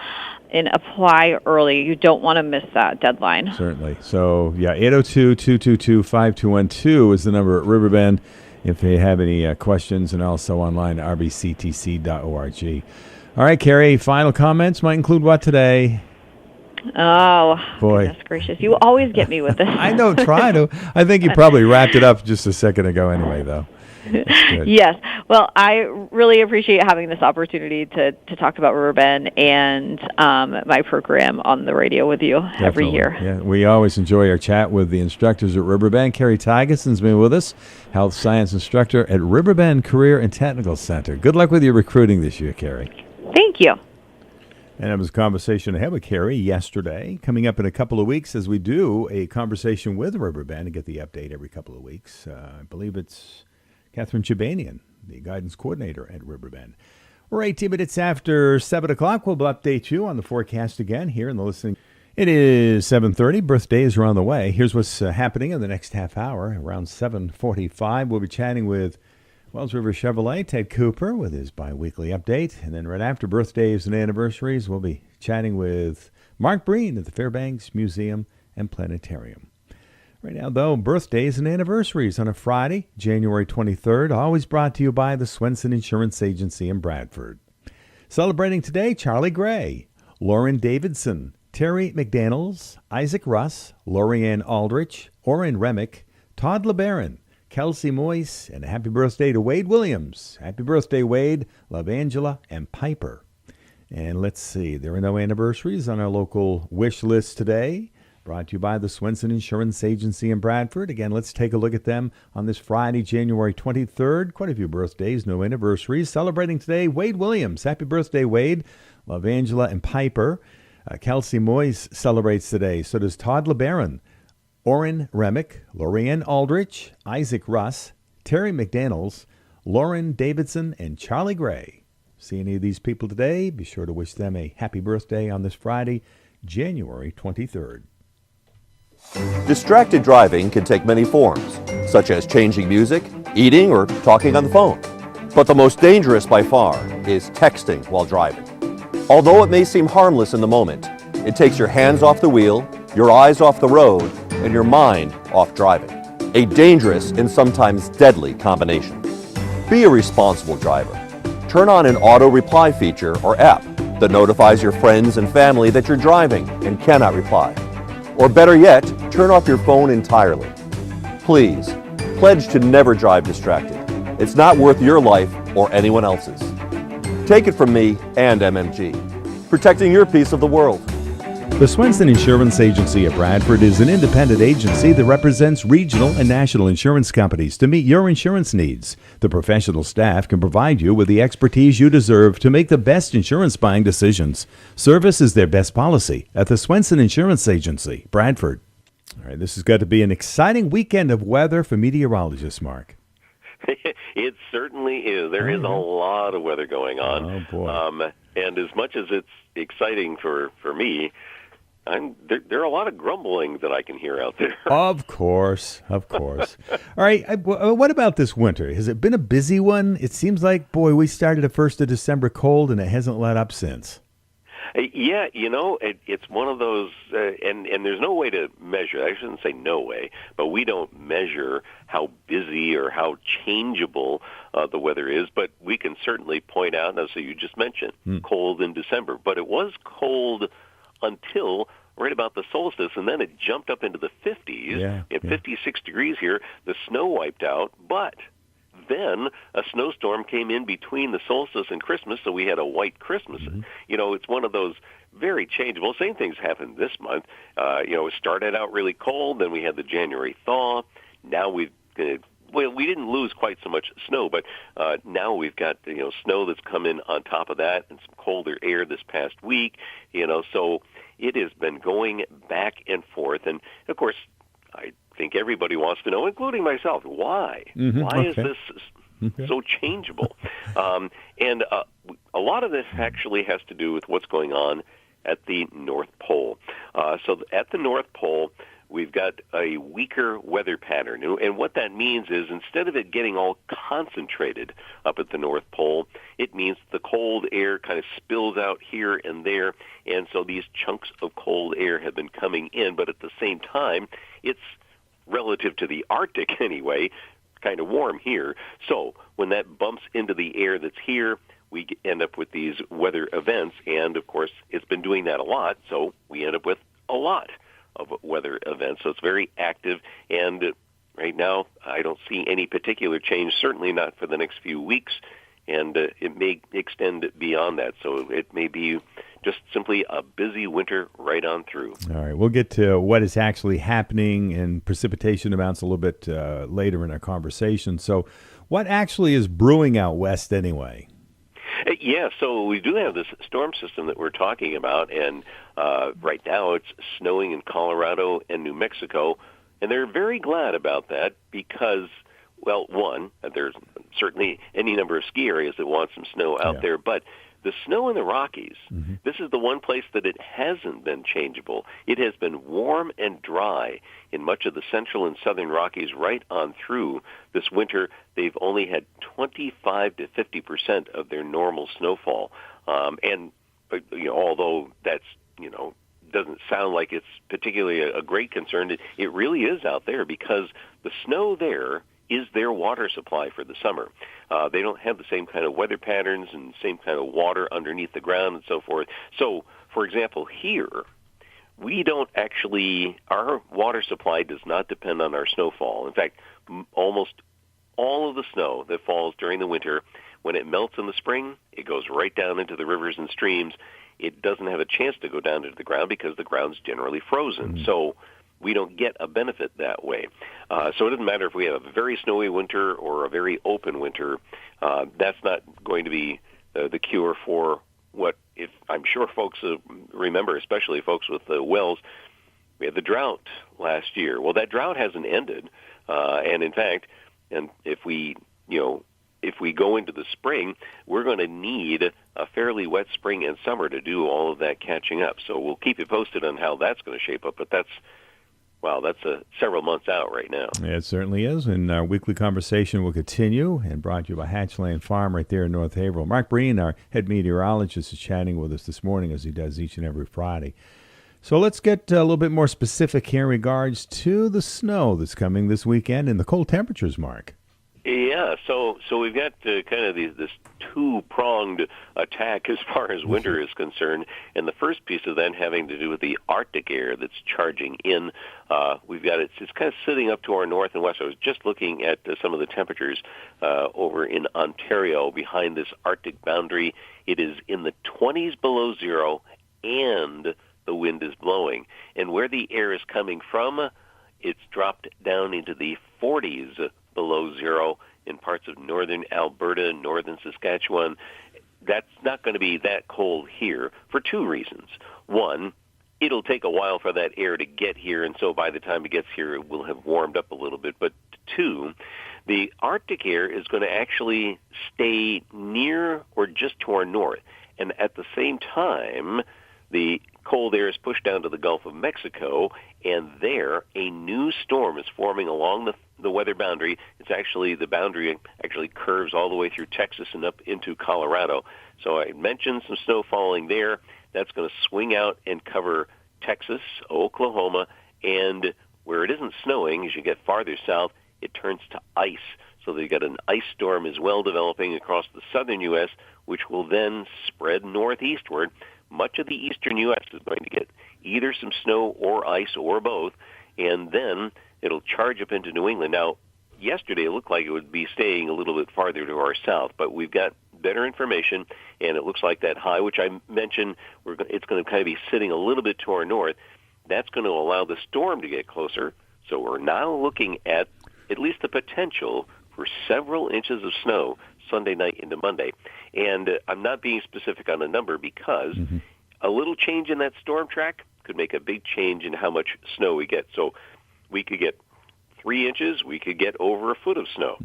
and apply early. You don't want to miss that deadline. Certainly. So, 802-222-5212 is the number at Riverbend if you have any questions, and also online at rbctc.org. All right, Carrie, final comments might include what today? Oh, boy. Goodness gracious. You always get me with this. I know, try to. I think you probably wrapped it up just a second ago anyway, though. Yes. Well, I really appreciate having this opportunity to talk about Riverbend and my program on the radio with you every year. Yeah, we always enjoy our chat with the instructors at Riverbend. Carrie Thygesen's been with us, health science instructor at Riverbend Career and Technical Center. Good luck with your recruiting this year, Carrie. Thank you. And it was a conversation I had with Carrie yesterday. Coming up in a couple of weeks, as we do a conversation with Riverbend and get the update every couple of weeks. I believe it's Catherine Chobanian, the guidance coordinator at Riverbend. We're 18 minutes after 7 o'clock. We'll update you on the forecast again here in the listening. It is 7:30. Birthdays are on the way. Here's what's happening in the next half hour. Around 7:45, we'll be chatting with Wells River Chevrolet, Ted Cooper, with his bi-weekly update. And then right after birthdays and anniversaries, we'll be chatting with Mark Breen at the Fairbanks Museum and Planetarium. Right now, though, birthdays and anniversaries on a Friday, January 23rd, always brought to you by the Swenson Insurance Agency in Bradford. Celebrating today, Charlie Gray, Lauren Davidson, Terry McDaniels, Isaac Russ, Lorianne Aldrich, Orrin Remick, Todd LeBaron, Kelsey Moyce, and a happy birthday to Wade Williams. Happy birthday, Wade, Love Angela, and Piper. And let's see, there are no anniversaries on our local wish list today. Brought to you by the Swenson Insurance Agency in Bradford. Again, let's take a look at them on this Friday, January 23rd. Quite a few birthdays, no anniversaries. Celebrating today, Wade Williams. Happy birthday, Wade, Love Angela, and Piper. Kelsey Moyce celebrates today. So does Todd LeBaron. Orrin Remick, Lorianne Aldrich, Isaac Russ, Terry McDaniels, Lauren Davidson, and Charlie Gray. See any of these people today? Be sure to wish them a happy birthday on this Friday, January 23rd. Distracted driving can take many forms. such as changing music, eating, or talking on the phone. But the most dangerous by far is texting while driving. Although it may seem harmless in the moment, it takes your hands off the wheel, your eyes off the road, and your mind off driving. A dangerous and sometimes deadly combination. Be a responsible driver. Turn on an auto reply feature or app that notifies your friends and family that you're driving and cannot reply. Or better yet, turn off your phone entirely. Please, pledge to never drive distracted. It's not worth your life or anyone else's. Take it from me and MMG, protecting your piece of the world. The Swenson Insurance Agency of Bradford is an independent agency that represents regional and national insurance companies to meet your insurance needs. The professional staff can provide you with the expertise you deserve to make the best insurance buying decisions. Service is their best policy at the Swenson Insurance Agency, Bradford. All right, this has got to be an exciting weekend of weather for meteorologists, Mark. It certainly is. There is a lot of weather going on. Oh, boy. And as much as it's exciting for me, there are a lot of grumbling that I can hear out there. Of course. All right, what about this winter? Has it been a busy one? It seems like, boy, we started at 1st of December cold, and it hasn't let up since. Yeah, it's one of those, and there's no way to measure. I shouldn't say no way, but we don't measure how busy or how changeable the weather is. But we can certainly point out, as you just mentioned, cold in December. But it was cold until right about the solstice, and then it jumped up into the 50s. 56 degrees here. The snow wiped out, but then a snowstorm came in between the solstice and Christmas, so we had a white Christmas. It's one of those very changeable. Same things happened this month. It started out really cold, then we had the January thaw. Now we didn't lose quite so much snow, but now we've got snow that's come in on top of that, and some colder air this past week. So it has been going back and forth, and of course, I think everybody wants to know, including myself, why? Why is this so changeable? And a lot of this actually has to do with what's going on at the North Pole. So at the North Pole, we've got a weaker weather pattern. And what that means is instead of it getting all concentrated up at the North Pole, it means the cold air kind of spills out here and there. And so these chunks of cold air have been coming in, but at the same time, it's relative to the Arctic anyway, kind of warm here. So when that bumps into the air that's here, we end up with these weather events. And, of course, it's been doing that a lot, so we end up with a lot of weather events. So it's very active. And right now, I don't see any particular change, certainly not for the next few weeks. And it may extend beyond that. So it may be just simply a busy winter right on through. All right, we'll get to what is actually happening and precipitation amounts a little bit later in our conversation. So what actually is brewing out west anyway? Yeah, so we do have this storm system that we're talking about, and right now it's snowing in Colorado and New Mexico, and they're very glad about that because, well, one, there's certainly any number of ski areas that want some snow out there, but the snow in the Rockies, this is the one place that it hasn't been changeable. It has been warm and dry in much of the central and southern Rockies right on through this winter. They've only had 25 to 50% of their normal snowfall. And although that's, doesn't sound like it's particularly a great concern, it really is out there because the snow there is their water supply for the summer. They don't have the same kind of weather patterns and same kind of water underneath the ground and so forth. So, for example, here, we don't actually, our water supply does not depend on our snowfall. In fact, almost all of the snow that falls during the winter, when it melts in the spring, it goes right down into the rivers and streams. It doesn't have a chance to go down into the ground because the ground's generally frozen. So we don't get a benefit that way. So it doesn't matter if we have a very snowy winter or a very open winter. That's not going to be the cure for what, if I'm sure folks remember, especially folks with the wells, we had the drought last year. Well, that drought hasn't ended. And in fact, and if we go into the spring, we're going to need a fairly wet spring and summer to do all of that catching up. So we'll keep you posted on how that's going to shape up, but that's wow, that's several months out right now. Yeah, it certainly is. And our weekly conversation will continue, and brought to you by Hatchland Farm right there in North Haverhill. Mark Breen, our head meteorologist, is chatting with us this morning, as he does each and every Friday. So let's get a little bit more specific here in regards to the snow that's coming this weekend and the cold temperatures, Mark. Yeah, so we've got kind of this two-pronged attack as far as winter is concerned, and the first piece of that having to do with the Arctic air that's charging in. We've got it's kind of sitting up to our north and west. I was just looking at some of the temperatures over in Ontario behind this Arctic boundary. It is in the 20s below zero, and the wind is blowing. And where the air is coming from, it's dropped down into the 40s below zero in parts of northern Alberta, northern Saskatchewan. That's not going to be that cold here for two reasons. One, it'll take a while for that air to get here, and so by the time it gets here, it will have warmed up a little bit. But two, the Arctic air is going to actually stay near or just to our north. And at the same time, the cold air is pushed down to the Gulf of Mexico, and there a new storm is forming along the weather boundary. It's actually, the boundary actually curves all the way through Texas and up into Colorado. So I mentioned some snow falling there. That's going to swing out and cover Texas, Oklahoma, and where it isn't snowing, as you get farther south, it turns to ice. So they've got an ice storm as well developing across the southern U.S., which will then spread northeastward. Much of the eastern U.S. is going to get either some snow or ice or both, and then it'll charge up into New England. Now, yesterday it looked like it would be staying a little bit farther to our south, but we've got better information, and it looks like that high, which I mentioned, it's going to kind of be sitting a little bit to our north. That's going to allow the storm to get closer, so we're now looking at least the potential for several inches of snow Sunday night into Monday. And I'm not being specific on a number because a little change in that storm track could make a big change in how much snow we get. So we could get 3 inches, we could get over a foot of snow.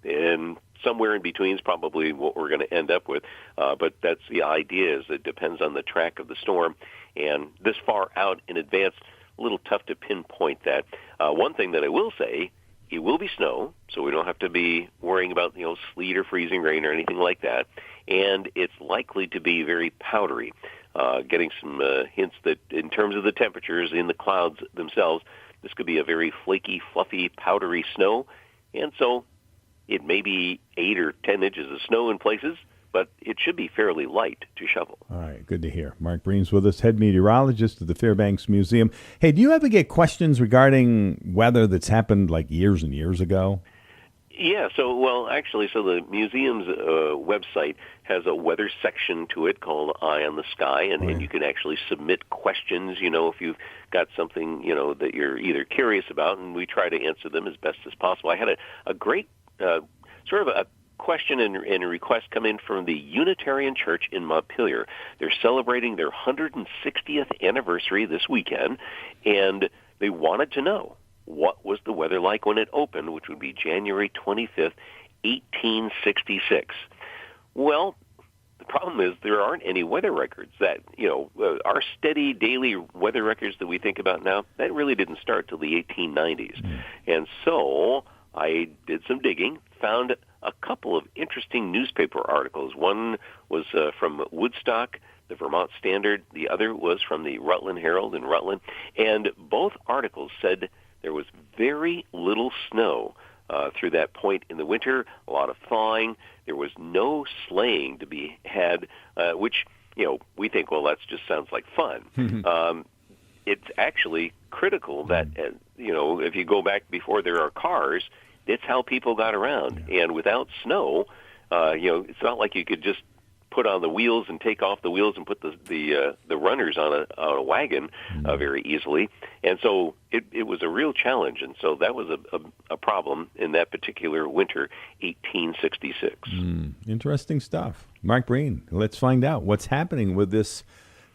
And somewhere in between is probably what we're going to end up with. But that's the idea, is it depends on the track of the storm. And this far out in advance, a little tough to pinpoint that. One thing that I will say, it will be snow, so we don't have to be worrying about sleet or freezing rain or anything like that. And it's likely to be very powdery. Getting some hints that in terms of the temperatures in the clouds themselves, this could be a very flaky, fluffy, powdery snow. And so it may be 8 or 10 inches of snow in places, but it should be fairly light to shovel. All right, good to hear. Mark Breen's with us, head meteorologist at the Fairbanks Museum. Hey, do you ever get questions regarding weather that's happened like years and years ago? Yeah, so the museum's website has a weather section to it called Eye on the Sky, and you can actually submit questions, if you've got something, that you're either curious about, and we try to answer them as best as possible. I had a great sort of a question and request come in from the Unitarian Church in Montpelier. They're celebrating their 160th anniversary this weekend, and they wanted to know what was the weather like when it opened, which would be January 25th, 1866. Well, the problem is there aren't any weather records that, our steady daily weather records that we think about now, that really didn't start till the 1890s. And so I did some digging, found a couple of interesting newspaper articles. One was from Woodstock, the Vermont Standard. The other was from the Rutland Herald in Rutland. And both articles said there was very little snow through that point in the winter, a lot of thawing. There was no sleighing to be had, which, we think, well, that just sounds like fun. It's actually critical that, if you go back before there are cars, it's how people got around. And without snow, it's not like you could just put on the wheels and take off the wheels and put the runners on a wagon very easily. And so it was a real challenge. And so that was a problem in that particular winter, 1866. Interesting stuff. Mark Breen, let's find out what's happening with this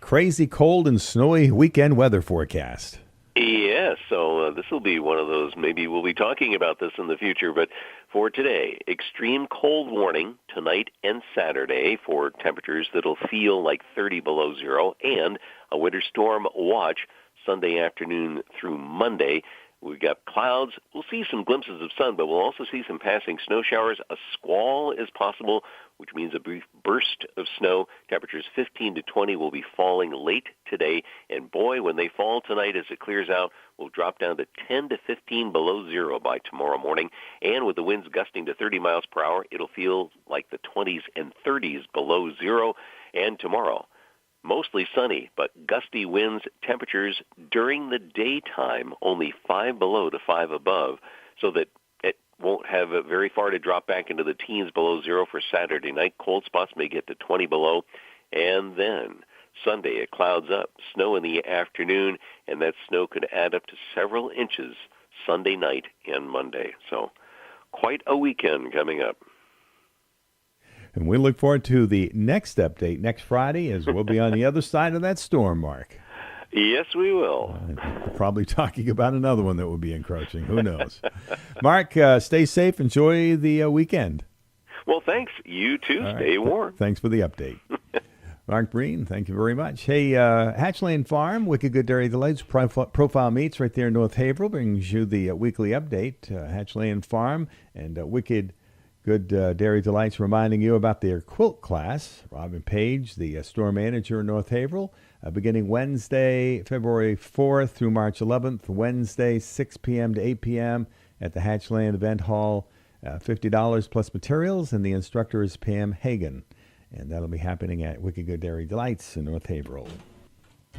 crazy cold and snowy weekend weather forecast. Yeah, so this will be one of those, maybe we'll be talking about this in the future, but for today, extreme cold warning tonight and Saturday for temperatures that'll feel like 30 below zero, and a winter storm watch Sunday afternoon through Monday. We've got clouds. We'll see some glimpses of sun, but we'll also see some passing snow showers. A squall is possible, which means a brief burst of snow. Temperatures 15 to 20 will be falling late today. And boy, when they fall tonight as it clears out, we'll drop down to 10 to 15 below zero by tomorrow morning. And with the winds gusting to 30 miles per hour, it'll feel like the 20s and 30s below zero. And tomorrow, mostly sunny, but gusty winds, temperatures during the daytime only 5 below to 5 above, so that it won't have very far to drop back into the teens below zero for Saturday night. Cold spots may get to 20 below. And then Sunday, it clouds up, snow in the afternoon, and that snow could add up to several inches Sunday night and Monday. So quite a weekend coming up. And we look forward to the next update next Friday, as we'll be on the other side of that storm, Mark. Yes, we will. We're probably talking about another one that will be encroaching. Who knows? Mark, stay safe. Enjoy the weekend. Well, thanks. You too. All Stay right. warm. Thanks for the update. Mark Breen, thank you very much. Hey, Hatchland Farm, Wicked Good Dairy Delights, Profile Meats right there in North Haverhill brings you the weekly update. Hatchland Farm and Wicked Good Dairy Delights reminding you about their quilt class. Robin Page, the store manager in North Haverhill, beginning Wednesday, February 4th through March 11th, Wednesday, 6 p.m. to 8 p.m. at the Hatchland Event Hall, $50 plus materials, and the instructor is Pam Hagan. And that'll be happening at Wicked Good Dairy Delights in North Haverhill.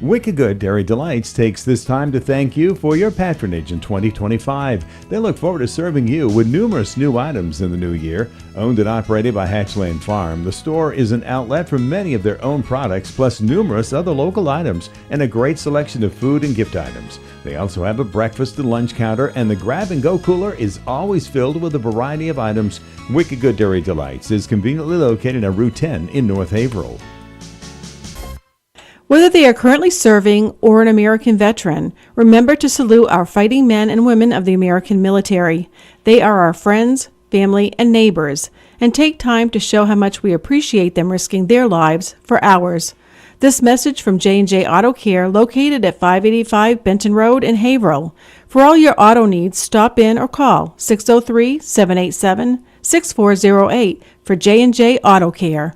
Wicked Good Dairy Delights takes this time to thank you for your patronage in 2025. They look forward to serving you with numerous new items in the new year. Owned and operated by Hatchland Farm, the store is an outlet for many of their own products, plus numerous other local items and a great selection of food and gift items. They also have a breakfast and lunch counter, and the grab-and-go cooler is always filled with a variety of items. Wicked Good Dairy Delights is conveniently located on Route 10 in North Haverhill. Whether they are currently serving or an American veteran, remember to salute our fighting men and women of the American military. They are our friends, family, and neighbors, and take time to show how much we appreciate them risking their lives for ours. This message from J&J Auto Care, located at 585 Benton Road in Haverhill. For all your auto needs, stop in or call 603-787-6408 for J&J Auto Care.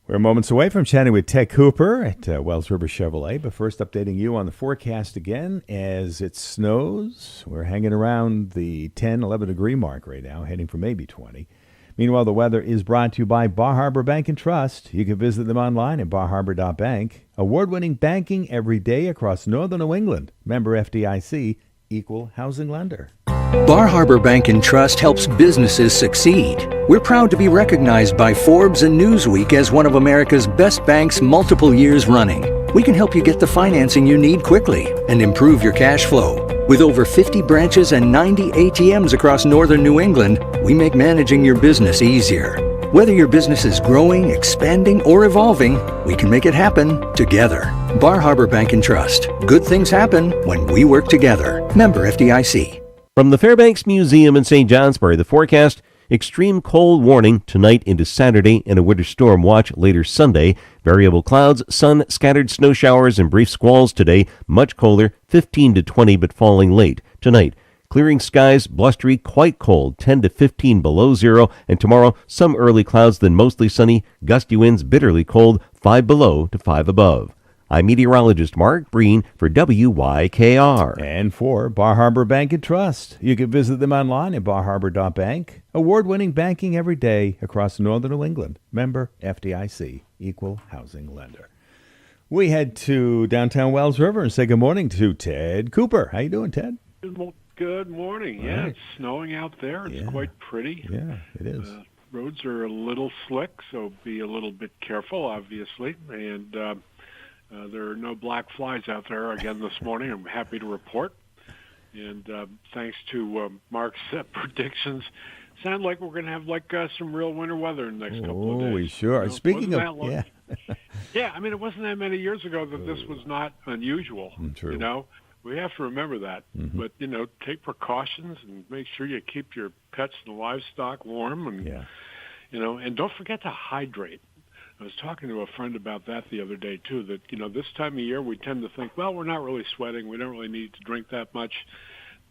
We're moments away from chatting with Ted Cooper at Wells River Chevrolet, but first updating you on the forecast again as it snows. We're hanging around the 10, 11 degree mark right now, heading for maybe 20. Meanwhile, the weather is brought to you by Bar Harbor Bank and Trust. You can visit them online at barharbor.bank. Award-winning banking every day across northern New England. Member FDIC, equal housing lender. Bar Harbor Bank and Trust helps businesses succeed. We're proud to be recognized by Forbes and Newsweek as one of America's best banks multiple years running. We can help you get the financing you need quickly and improve your cash flow. With over 50 branches and 90 ATMs across northern New England, we make managing your business easier. Whether your business is growing, expanding, or evolving, we can make it happen together. Bar Harbor Bank and Trust. Good things happen when we work together. Member FDIC. From the Fairbanks Museum in St. Johnsbury, the forecast: extreme cold warning tonight into Saturday and a winter storm watch later Sunday. Variable clouds, sun, scattered snow showers, and brief squalls today. Much colder, 15 to 20, but falling late. Tonight, clearing skies, blustery, quite cold, 10 to 15 below zero. And tomorrow, some early clouds, then mostly sunny. Gusty winds, bitterly cold, 5 below to 5 above. I'm meteorologist Mark Breen for WYKR. And for Bar Harbor Bank and Trust. You can visit them online at barharbor.bank. Award-winning banking every day across northern New England. Member FDIC, equal housing lender. We head to downtown Wells River and say good morning to Ted Cooper. How you doing, Ted? Good morning. All Yeah, right. it's snowing out there. It's quite pretty. Yeah, it is. Roads are a little slick, so be a little bit careful, obviously. And there are no black flies out there again this morning. I'm happy to report. And thanks to Mark's predictions, sound like we're going to have some real winter weather in the next couple of days. Oh, we sure are. Speaking of, yeah, I mean, it wasn't that many years ago that this was not unusual. True. You know, we have to remember that. Mm-hmm. But, take precautions and make sure you keep your pets and livestock warm. And, and don't forget to hydrate. I was talking to a friend about that the other day, too, that, this time of year we tend to think, well, we're not really sweating. We don't really need to drink that much.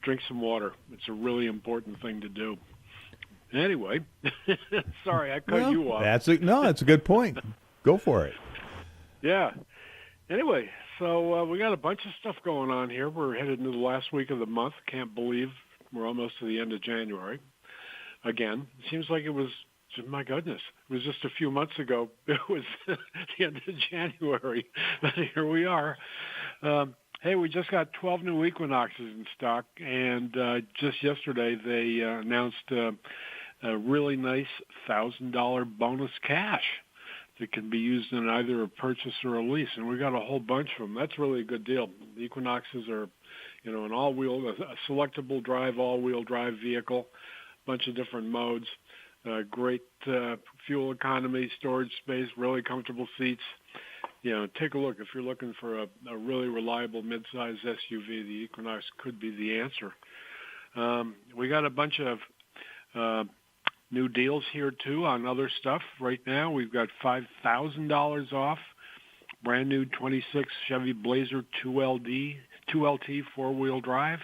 Drink some water. It's a really important thing to do. Anyway, sorry, I cut you off. That's a good point. Go for it. Yeah. Anyway, so we got a bunch of stuff going on here. We're headed into the last week of the month. Can't believe we're almost to the end of January. Again, it seems like it was, my goodness, it was just a few months ago. It was the end of January. But here we are. Hey, we just got 12 new equinoxes in stock, and just yesterday they announced a really nice $1,000 bonus cash that can be used in either a purchase or a lease, and we got a whole bunch of them. That's really a good deal. The equinoxes are, an a selectable drive, all-wheel drive vehicle, bunch of different modes, great fuel economy, storage space, really comfortable seats. Take a look. If you're looking for a really reliable mid-size SUV, the Equinox could be the answer. We got a bunch of new deals here, too, on other stuff. Right now, we've got $5,000 off. Brand new 26 Chevy Blazer 2LT four-wheel drive.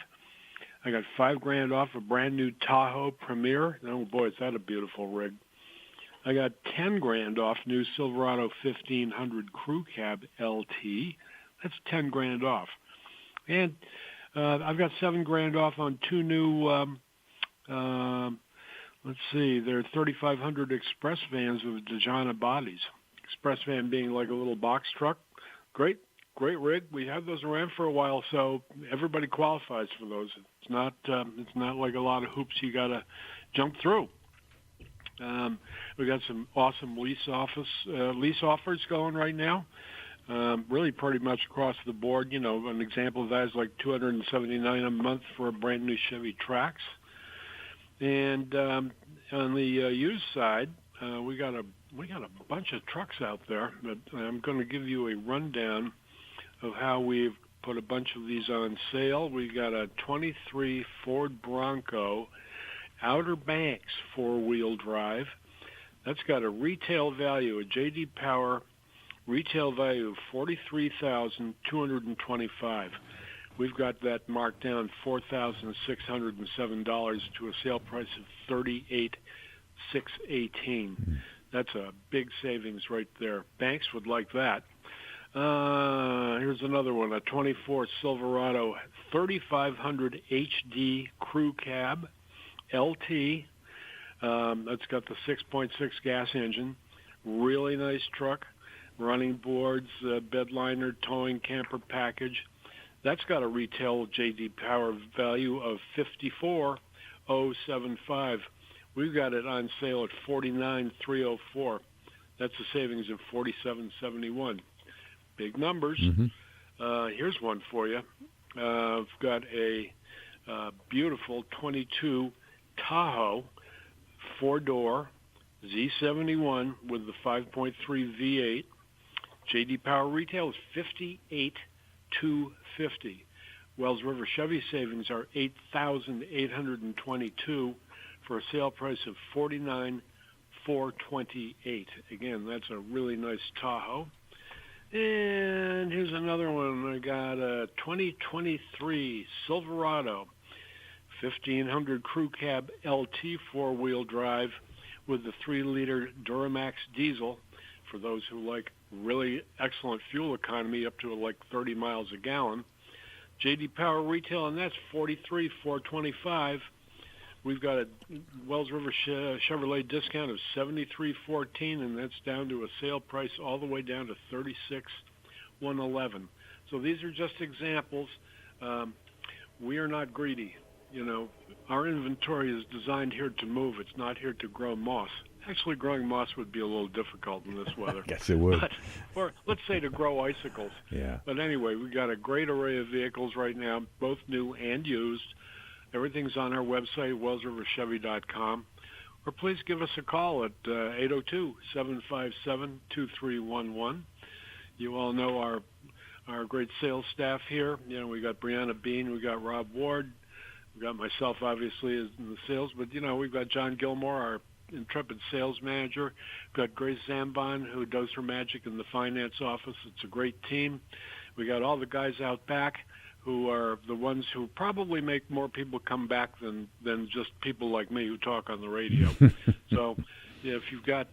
I got $5,000 off a brand new Tahoe Premier. Oh, boy, is that a beautiful rig. I got $10,000 off new Silverado 1500 Crew Cab LT. That's $10,000 off. And I've got $7,000 off on two new, they're 3500 Express vans with Dejana bodies. Express van being like a little box truck. Great rig. We had those around for a while, so everybody qualifies for those. It's not like a lot of hoops you got to jump through. We got some awesome lease offers going right now. Really pretty much across the board. An example of that is like $279 a month for a brand new Chevy Trax. And on the used side, we got a bunch of trucks out there. But I'm going to give you a rundown of how we've put a bunch of these on sale. We got a 23 Ford Bronco Outer Banks four-wheel drive. That's got a retail value, a J.D. Power retail value of $43,225. We've got that marked down $4,607 to a sale price of $38,618. That's a big savings right there. Banks would like that. Here's another one, a 24 Silverado 3500 HD Crew Cab LT. That's got the 6.6 gas engine. Really nice truck. Running boards, bed liner, towing camper package. That's got a retail J.D. Power value of $54,075. We've got it on sale at $49,304. That's a savings of $47.71. Big numbers. Here's one for you. I've got a beautiful 22 Tahoe, four-door, Z71 with the 5.3 V8. J.D. Power retail is $58,250. Wells River Chevy savings are $8,822 for a sale price of $49,428. Again, that's a really nice Tahoe. And here's another one. I got a 2023 Silverado 1500 Crew Cab LT four-wheel drive with the 3-liter Duramax diesel for those who like really excellent fuel economy up to like 30 miles a gallon. J.D. Power retail, and that's $43,425. We've got a Wells River Chevrolet discount of $73,414, and that's down to a sale price all the way down to $36,111. So these are just examples. We are not greedy. Our inventory is designed here to move. It's not here to grow moss. Actually, growing moss would be a little difficult in this weather. I guess it would. Or let's say to grow icicles. Yeah. But anyway, we've got a great array of vehicles right now, both new and used. Everything's on our website, wellsriverchevy.com. Or please give us a call at 802-757-2311. You all know our great sales staff here. We got Brianna Bean, we got Rob Ward, we got myself, obviously, in the sales. But, we've got John Gilmore, our intrepid sales manager. We've got Grace Zambon, who does her magic in the finance office. It's a great team. We got all the guys out back who are the ones who probably make more people come back than just people like me who talk on the radio. So if you've got,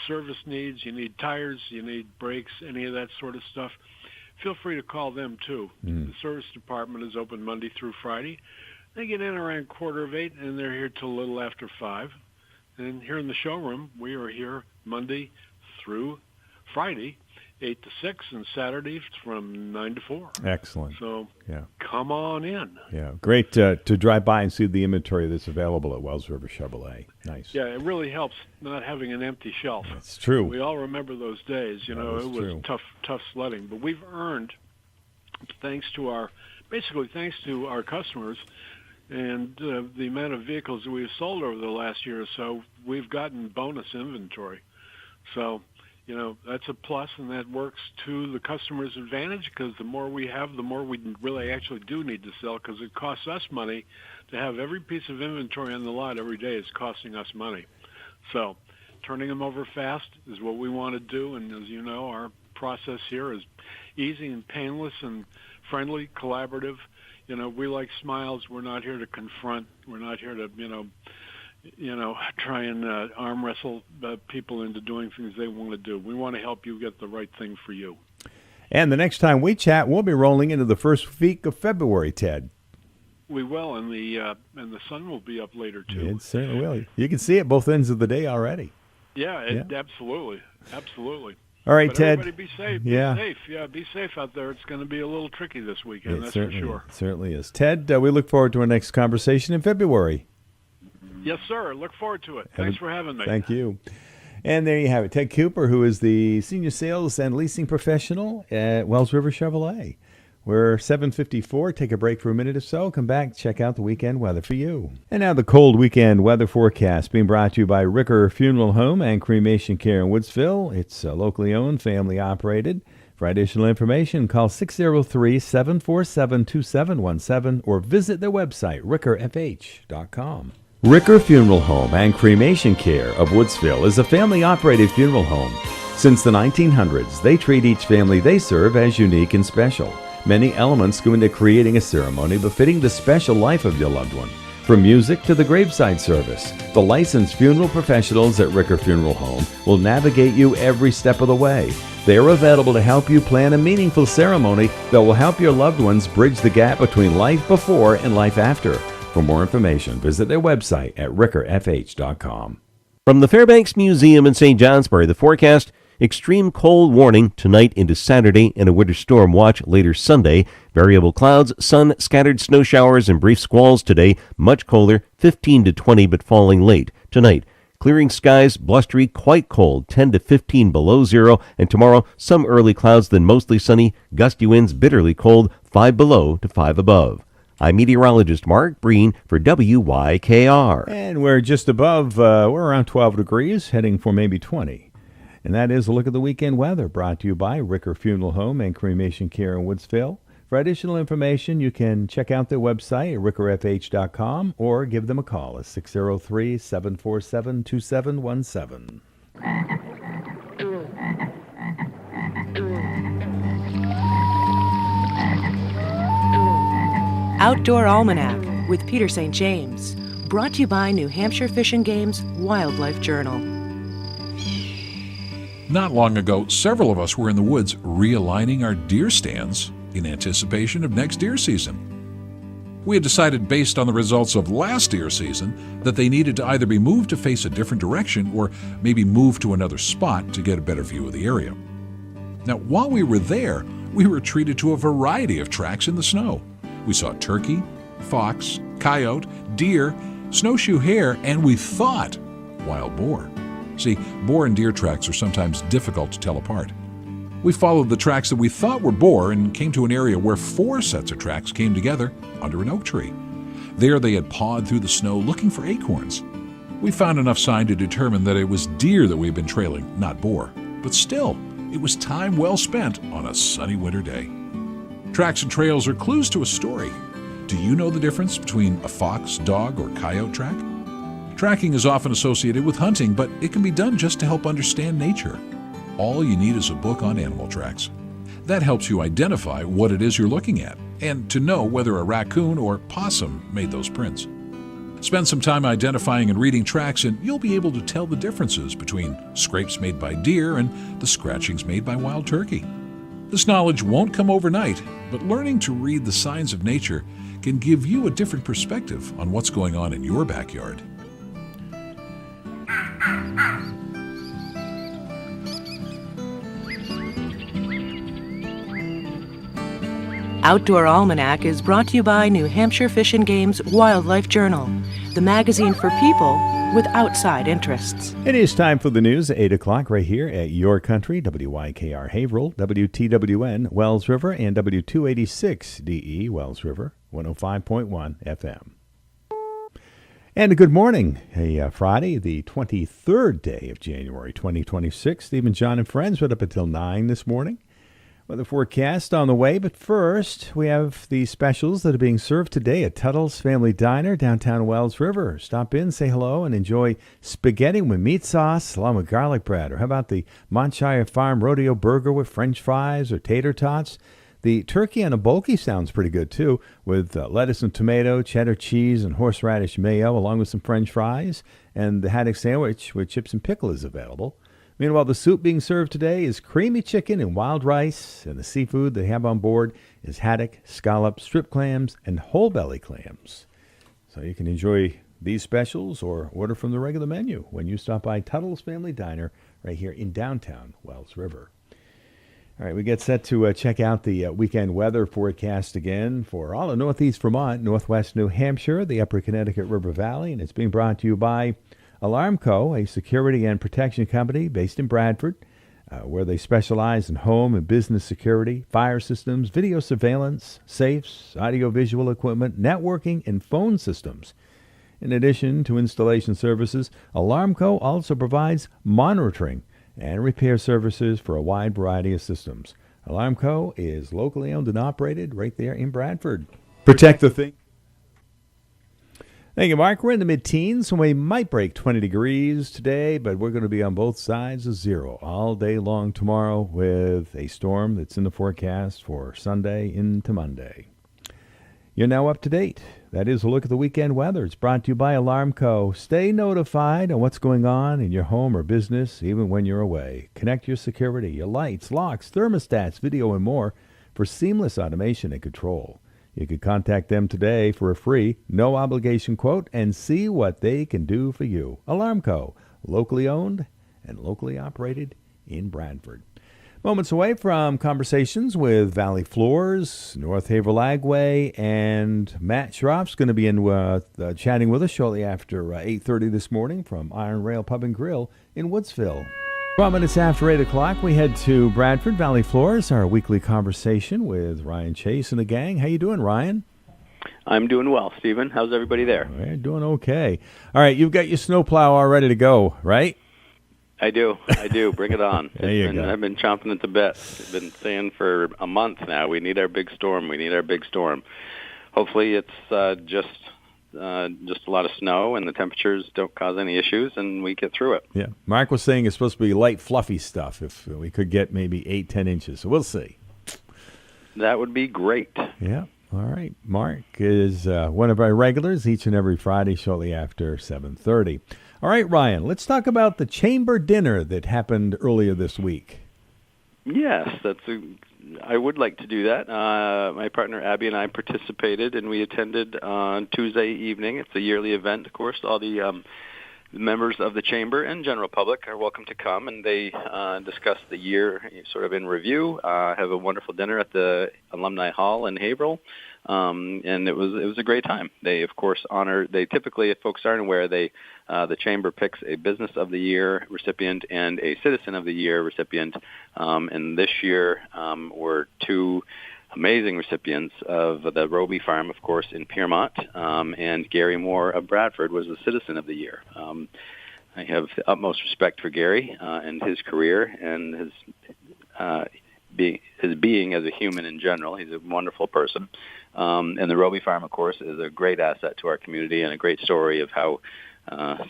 service needs, you need tires, you need brakes, any of that sort of stuff, feel free to call them too. The service department is open Monday through Friday. They get in around 7:45, and they're here till a little after 5. And here in the showroom, we are here Monday through Friday, 8 to 6, and Saturday from 9 to 4. Excellent. So yeah, come on in. Yeah, great to drive by and see the inventory that's available at Wells River Chevrolet. Nice. Yeah, it really helps not having an empty shelf. It's true. We all remember those days. It was true. tough sledding. But we've earned, thanks to our customers and the amount of vehicles that we've sold over the last year or so, we've gotten bonus inventory. So, that's a plus, and that works to the customer's advantage, because the more we have, the more we really actually do need to sell, because it costs us money to have every piece of inventory on the lot every day is costing us money. So turning them over fast is what we want to do, and as you know, our process here is easy and painless and friendly, collaborative. We like smiles. We're not here to confront. We're not here to, try and arm wrestle people into doing things they want to do. We want to help you get the right thing for you. And the next time we chat, we'll be rolling into the first week of February, Ted. We will, and the sun will be up later too. It certainly will. You can see it both ends of the day already. Yeah, absolutely. All right, but Ted. Everybody be safe. Yeah. Be safe. Yeah, be safe out there. It's going to be a little tricky this weekend, that's certainly, for sure. It certainly is. Ted, we look forward to our next conversation in February. Yes, sir. Look forward to it. Thanks for having me. Thank you. And there you have it. Ted Cooper, who is the Senior Sales and Leasing Professional at Wells River Chevrolet. We're 7:54. Take a break for a minute or so. Come back, check out the weekend weather for you. And now the cold weekend weather forecast being brought to you by Ricker Funeral Home and Cremation Care in Woodsville. It's locally owned, family operated. For additional information, call 603-747-2717 or visit their website, rickerfh.com. Ricker Funeral Home and Cremation Care of Woodsville is a family-operated funeral home. Since the 1900s, they treat each family they serve as unique and special. Many elements go into creating a ceremony befitting the special life of your loved one. From music to the graveside service, the licensed funeral professionals at Ricker Funeral Home will navigate you every step of the way. They are available to help you plan a meaningful ceremony that will help your loved ones bridge the gap between life before and life after. For more information, visit their website at rickerfh.com. From the Fairbanks Museum in St. Johnsbury, the forecast: extreme cold warning tonight into Saturday and a winter storm watch later Sunday. Variable clouds, sun, scattered snow showers, and brief squalls today. Much colder, 15 to 20, but falling late. Tonight, clearing skies, blustery, quite cold, 10 to 15 below zero. And tomorrow, some early clouds, then mostly sunny. Gusty winds, bitterly cold, 5 below to 5 above. I'm meteorologist Mark Breen for WYKR. And we're just above, we're around 12 degrees, heading for maybe 20. And that is a look at the weekend weather, brought to you by Ricker Funeral Home and Cremation Care in Woodsville. For additional information, you can check out their website at rickerfh.com or give them a call at 603-747-2717. Outdoor Almanac with Peter St. James. Brought to you by New Hampshire Fish and Game's Wildlife Journal. Not long ago, several of us were in the woods realigning our deer stands in anticipation of next deer season. We had decided, based on the results of last deer season, that they needed to either be moved to face a different direction or maybe moved to another spot to get a better view of the area. Now, while we were there, we were treated to a variety of tracks in the snow. We saw turkey, fox, coyote, deer, snowshoe hare, and we thought wild boar. See, boar and deer tracks are sometimes difficult to tell apart. We followed the tracks that we thought were boar and came to an area where 4 sets of tracks came together under an oak tree. There they had pawed through the snow looking for acorns. We found enough sign to determine that it was deer that we had been trailing, not boar. But still, it was time well spent on a sunny winter day. Tracks and trails are clues to a story. Do you know the difference between a fox, dog, or coyote track? Tracking is often associated with hunting, but it can be done just to help understand nature. All you need is a book on animal tracks. That helps you identify what it is you're looking at and to know whether a raccoon or possum made those prints. Spend some time identifying and reading tracks and you'll be able to tell the differences between scrapes made by deer and the scratchings made by wild turkey. This knowledge won't come overnight, but learning to read the signs of nature can give you a different perspective on what's going on in your backyard. Outdoor Almanac is brought to you by New Hampshire Fish and Game's Wildlife Journal, the magazine for people with outside interests. It is time for the news at 8 o'clock right here at Your Country, WYKR Haverhill, WTWN Wells River, and W286DE Wells River, 105.1 FM. And a good morning. Friday, the 23rd day of January 2026. Stephen, John, and friends were up until 9 this morning. Weather forecast on the way, but first we have the specials that are being served today at Tuttle's Family Diner, downtown Wells River. Stop in, say hello, and enjoy spaghetti with meat sauce along with garlic bread. Or how about the Montshire Farm Rodeo Burger with French fries or tater tots? The turkey on a bulky sounds pretty good, too, with lettuce and tomato, cheddar cheese, and horseradish mayo, along with some French fries. And the haddock sandwich with chips and pickle is available. Meanwhile, the soup being served today is creamy chicken and wild rice, and the seafood they have on board is haddock, scallops, strip clams, and whole belly clams. So you can enjoy these specials or order from the regular menu when you stop by Tuttle's Family Diner right here in downtown Wells River. All right, we get set to check out the weekend weather forecast again for all of northeast Vermont, northwest New Hampshire, the upper Connecticut River Valley, and it's being brought to you by Alarmco, a security and protection company based in Bradford, where they specialize in home and business security, fire systems, video surveillance, safes, audiovisual equipment, networking, and phone systems. In addition to installation services, Alarmco also provides monitoring and repair services for a wide variety of systems. Alarmco is locally owned and operated right there in Bradford. Protect the thing. Thank you, Mark. We're in the mid-teens, so we might break 20 degrees today, but we're going to be on both sides of zero all day long tomorrow with a storm that's in the forecast for Sunday into Monday. You're now up to date. That is a look at the weekend weather. It's brought to you by Alarmco. Stay notified on what's going on in your home or business, even when you're away. Connect your security, your lights, locks, thermostats, video, and more for seamless automation and control. You can contact them today for a free, no-obligation quote and see what they can do for you. Alarmco, locally owned and locally operated in Bradford. Moments away from conversations with Valley Floors, North Haverhill Agway, and Matt Schrauf's going to be in chatting with us shortly after 8:30 this morning from Iron Rail Pub and Grill in Woodsville. 12 minutes after 8 o'clock, we head to Bradford, Valley Floors, our weekly conversation with Ryan Chase and the gang. How you doing, Ryan? I'm doing well, Stephen. How's everybody there? We're doing okay. All right, you've got your snowplow all ready to go, right? I do. Bring it on. There you go. I've been chomping at the bit. I've been saying for a month now, we need our big storm. Hopefully it's just a lot of snow and the temperatures don't cause any issues and we get through it. Yeah. Mark was saying it's supposed to be light, fluffy stuff if we could get maybe 8-10 inches. So we'll see. That would be great. Yeah. All right. Mark is one of our regulars each and every Friday shortly after 7:30. All right, Ryan, let's talk about the chamber dinner that happened earlier this week. Yes, I would like to do that. My partner Abby and I participated, and we attended on Tuesday evening. It's a yearly event, of course. All the members of the chamber and general public are welcome to come, and they discuss the year sort of in review, have a wonderful dinner at the Alumni Hall in Haverhill. And it was a great time. They, of course, typically, if folks aren't aware, the Chamber picks a Business of the Year recipient and a Citizen of the Year recipient. And this year were two amazing recipients of the Roby Farm, of course, in Piermont, and Gary Moore of Bradford was the Citizen of the Year. I have the utmost respect for Gary and his career and his being as a human in general. He's a wonderful person. And the Roby Farm, of course, is a great asset to our community and a great story of how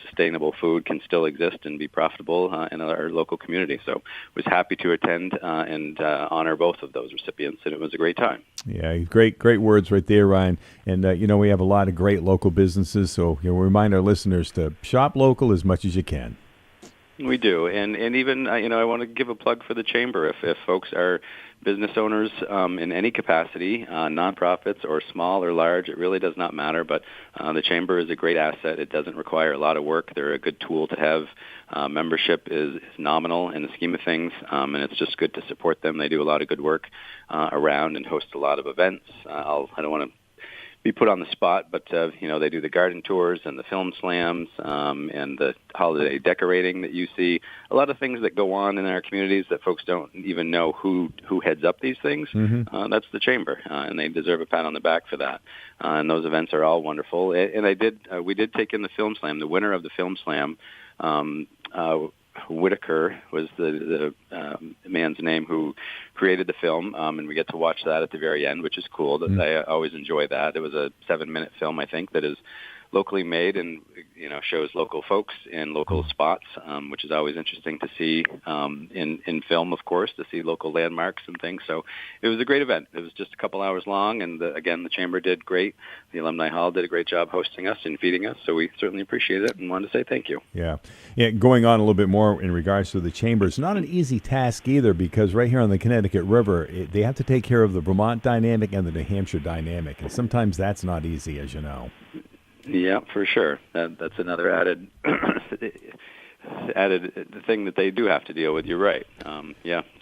sustainable food can still exist and be profitable in our local community. So was happy to attend and honor both of those recipients, and it was a great time. Yeah, great words right there, Ryan. And, we have a lot of great local businesses, so we remind our listeners to shop local as much as you can. We do, and even I want to give a plug for the chamber. If folks are business owners in any capacity, nonprofits or small or large, it really does not matter. But the chamber is a great asset. It doesn't require a lot of work. They're a good tool to have. Membership is nominal in the scheme of things, and it's just good to support them. They do a lot of good work around and host a lot of events. I don't want to be put on the spot, but they do the garden tours and the film slams and the holiday decorating that you see. A lot of things that go on in our communities that folks don't even know who heads up these things. Mm-hmm. That's the chamber, and they deserve a pat on the back for that. And those events are all wonderful. And we did take in the film slam. The winner of the film slam, Whitaker was the man's name who created the film, and we get to watch that at the very end, which is cool. I always enjoy that. It was a 7-minute film, I think, that is locally made and shows local folks in local spots, which is always interesting to see in film, of course, to see local landmarks and things. So it was a great event. It was just a couple hours long, and again, the chamber did great. The Alumni Hall did a great job hosting us and feeding us, so we certainly appreciate it and wanted to say thank you. Yeah. Going on a little bit more in regards to the chamber, it's not an easy task either, because right here on the Connecticut River, they have to take care of the Vermont dynamic and the New Hampshire dynamic, and sometimes that's not easy, as you know. Yeah, for sure. That's another added thing that they do have to deal with. You're right.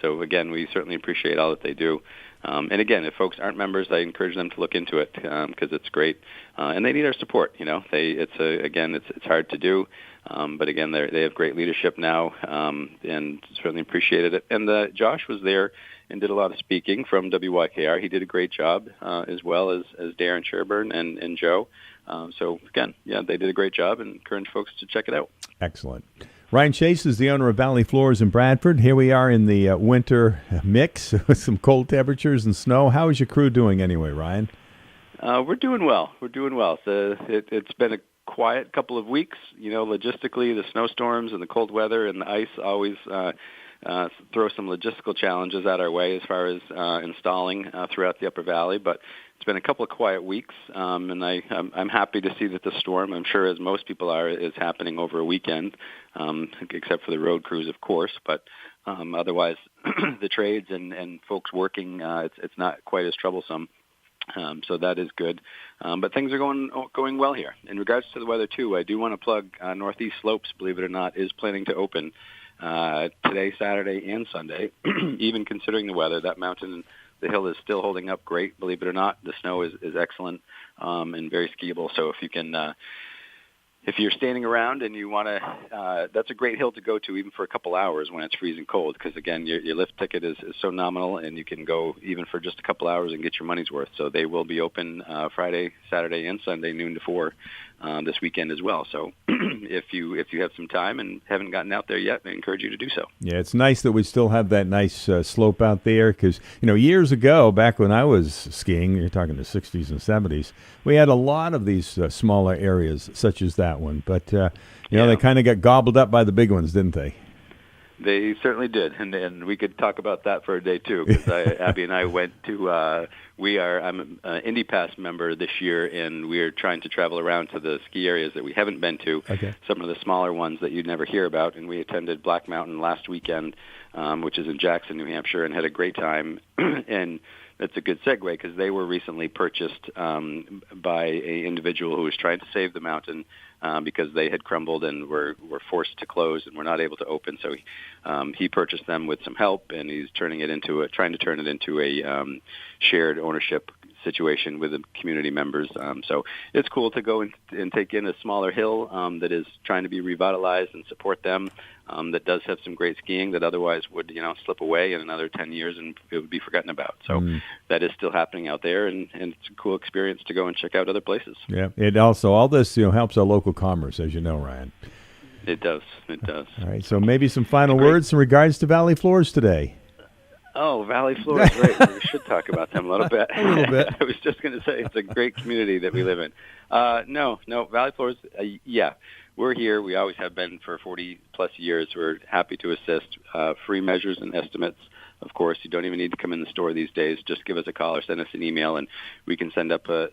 So again, we certainly appreciate all that they do. And again, if folks aren't members, I encourage them to look into it because it's great, and they need our support. It's hard to do, but again, they have great leadership now, and certainly appreciated it. And Josh was there and did a lot of speaking from WYKR. He did a great job, as well as Darren Sherburne and Joe. So again, they did a great job, and encourage folks to check it out. Excellent. Ryan Chase is the owner of Valley Floors in Bradford. Here we are in the winter mix with some cold temperatures and snow. How is your crew doing anyway, Ryan? We're doing well. So it's been a quiet couple of weeks. Logistically, the snowstorms and the cold weather and the ice always throw some logistical challenges at our way as far as installing throughout the Upper Valley, but it's been a couple of quiet weeks, and I'm happy to see that the storm, I'm sure as most people are, is happening over a weekend, except for the road crews, of course, but otherwise the trades and folks working, it's not quite as troublesome. So that is good. But things are going well here. In regards to the weather, too, I do want to plug Northeast Slopes, believe it or not, is planning to open today, Saturday, and Sunday. Even considering the weather, that mountain, the hill is still holding up great, believe it or not. The snow is excellent and very skiable. So if you can, if you're standing around and you want to, that's a great hill to go to even for a couple hours when it's freezing cold, because again, your lift ticket is so nominal, and you can go even for just a couple hours and get your money's worth. So they will be open Friday, Saturday, and Sunday, noon to 4 this weekend as well. So if you have some time and haven't gotten out there yet, I encourage you to do so. Yeah, it's nice that we still have that nice slope out there, because years ago, back when I was skiing, you're talking the 60s and 70s, we had a lot of these smaller areas such as that one, but they kind of got gobbled up by the big ones, didn't they? They certainly did, and we could talk about that for a day too, because Abby and I went to I'm an Indy Pass member this year, and we're trying to travel around to the ski areas that we haven't been to, some of the smaller ones that you'd never hear about, and we attended Black Mountain last weekend, which is in Jackson, New Hampshire, and had a great time. And that's a good segue, because they were recently purchased by an individual who was trying to save the mountain because they had crumbled and were forced to close and were not able to open. So he purchased them with some help, and he's trying to turn it into a shared ownership situation with the community members. So it's cool to go and take in a smaller hill that is trying to be revitalized and support them, that does have some great skiing that otherwise would slip away in another 10 years and it would be forgotten about. So that is still happening out there, and it's a cool experience to go and check out other places. Yeah, it also, all this helps our local commerce, as you know, Ryan. It does. All right, so maybe some final words in regards to Valley Floors today. Oh, Valley Floors, right. We should talk about them a little bit. A little bit. I was just going to say it's a great community that we live in. No, Valley Floors, we're here. We always have been for 40-plus years. We're happy to assist. Free measures and estimates. Of course, you don't even need to come in the store these days. Just give us a call or send us an email, and we can set up a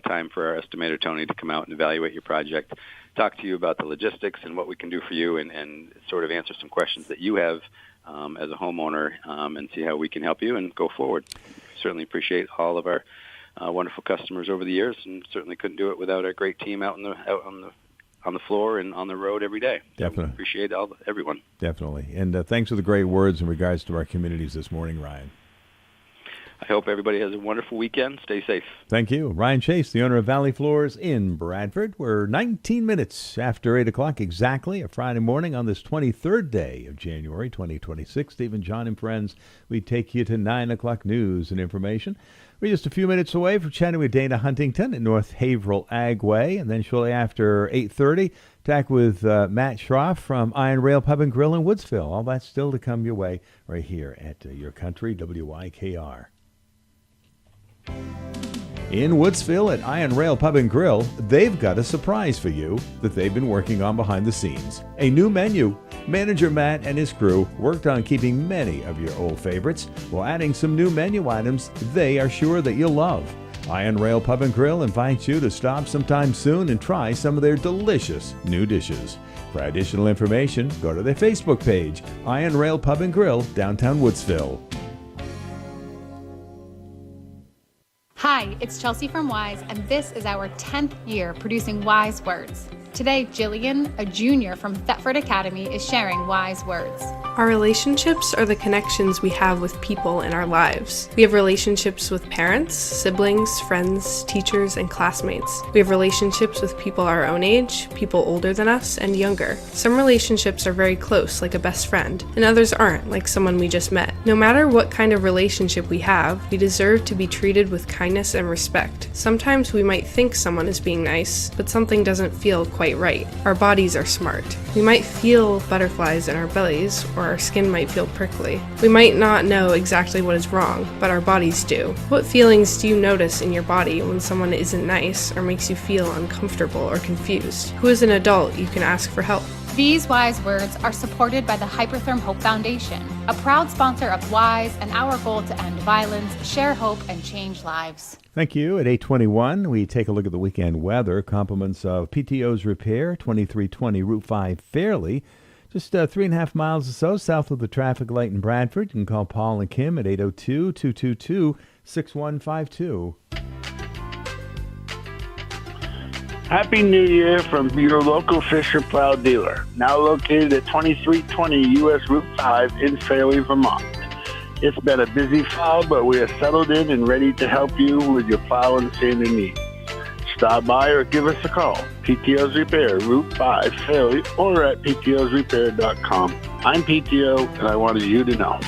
time for our estimator, Tony, to come out and evaluate your project, talk to you about the logistics and what we can do for you, and sort of answer some questions that you have as a homeowner, and see how we can help you and go forward. Certainly appreciate all of our wonderful customers over the years, and certainly couldn't do it without our great team out on the floor and on the road every day. Definitely. So appreciate everyone. Definitely. And thanks for the great words in regards to our communities this morning, Ryan. I hope everybody has a wonderful weekend. Stay safe. Thank you. Ryan Chase, the owner of Valley Floors in Bradford. We're 19 minutes after 8 o'clock exactly, a Friday morning on this 23rd day of January 2026. Stephen, John, and friends, we take you to 9 o'clock news and information. We're just a few minutes away from chatting with Dana Huntington in North Haverhill, Agway, and then shortly after 8:30, talk with Matt Schrauf from Iron Rail Pub and Grill in Woodsville. All that's still to come your way right here at Your Country, WYKR. In Woodsville at Iron Rail Pub and Grill, they've got a surprise for you that they've been working on behind the scenes. A new menu. Manager Matt and his crew worked on keeping many of your old favorites while adding some new menu items they are sure that you'll love. Iron Rail Pub and Grill invites you to stop sometime soon and try some of their delicious new dishes. For additional information, go to their Facebook page, Iron Rail Pub and Grill, downtown Woodsville. Hi, it's Chelsea from Wise, and this is our 10th year producing Wise Words. Today, Jillian, a junior from Thetford Academy, is sharing Wise Words. Our relationships are the connections we have with people in our lives. We have relationships with parents, siblings, friends, teachers, and classmates. We have relationships with people our own age, people older than us, and younger. Some relationships are very close, like a best friend, and others aren't, like someone we just met. No matter what kind of relationship we have, we deserve to be treated with kindness and respect. Sometimes we might think someone is being nice, but something doesn't feel quite right. Our bodies are smart. We might feel butterflies in our bellies, or our skin might feel prickly. We might not know exactly what is wrong, but our bodies do. What feelings do you notice in your body when someone isn't nice or makes you feel uncomfortable or confused? Who is an adult you can ask for help? These Wise Words are supported by the Hypertherm Hope Foundation, a proud sponsor of Wise and our goal to end violence, share hope, and change lives. Thank you. At 8:21, we take a look at the weekend weather. Compliments of PTO's Repair, 2320 Route 5 Fairleigh. Just 3.5 miles or so south of the traffic light in Bradford. You can call Paul and Kim at 802-222-6152. Happy New Year from your local Fisher Plow dealer, now located at 2320 U.S. Route 5 in Fairleigh, Vermont. It's been a busy fall, but we are settled in and ready to help you with your plow and sanding needs. Stop by or give us a call. PTO's Repair, Route 5, Fairleigh, or at ptosrepair.com. I'm PTO, and I wanted you to know.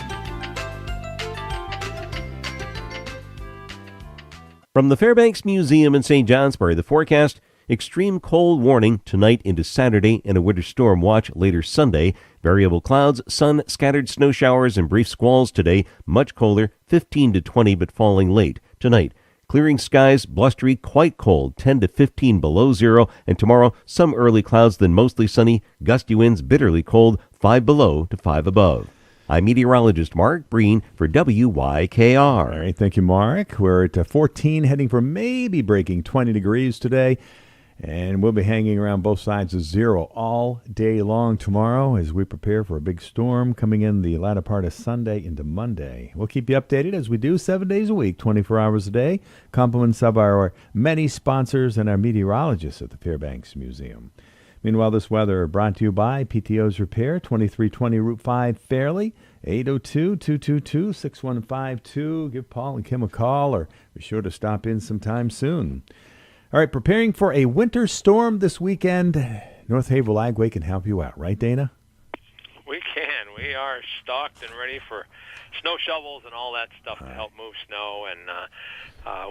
From the Fairbanks Museum in St. Johnsbury, the forecast: extreme cold warning tonight into Saturday and a winter storm watch later Sunday. Variable clouds, sun, scattered snow showers, and brief squalls today. Much colder, 15 to 20, but falling late. Tonight, clearing skies, blustery, quite cold, 10 to 15 below zero. And tomorrow, some early clouds, then mostly sunny. Gusty winds, bitterly cold, 5 below to 5 above. I'm meteorologist Mark Breen for WYKR. All right, thank you, Mark. We're at 14, heading for maybe breaking 20 degrees today. And we'll be hanging around both sides of zero all day long tomorrow as we prepare for a big storm coming in the latter part of Sunday into Monday. We'll keep you updated as we do 7 days a week, 24 hours a day. Compliments of our many sponsors and our meteorologists at the Fairbanks Museum. Meanwhile, this weather brought to you by PTO's Repair, 2320 Route 5 Fairleigh, 802-222-6152. Give Paul and Kim a call or be sure to stop in sometime soon. All right, preparing for a winter storm this weekend. North Haverhill Agway can help you out, right, Dana? We can. We are stocked and ready for snow shovels and all that stuff to help move snow. And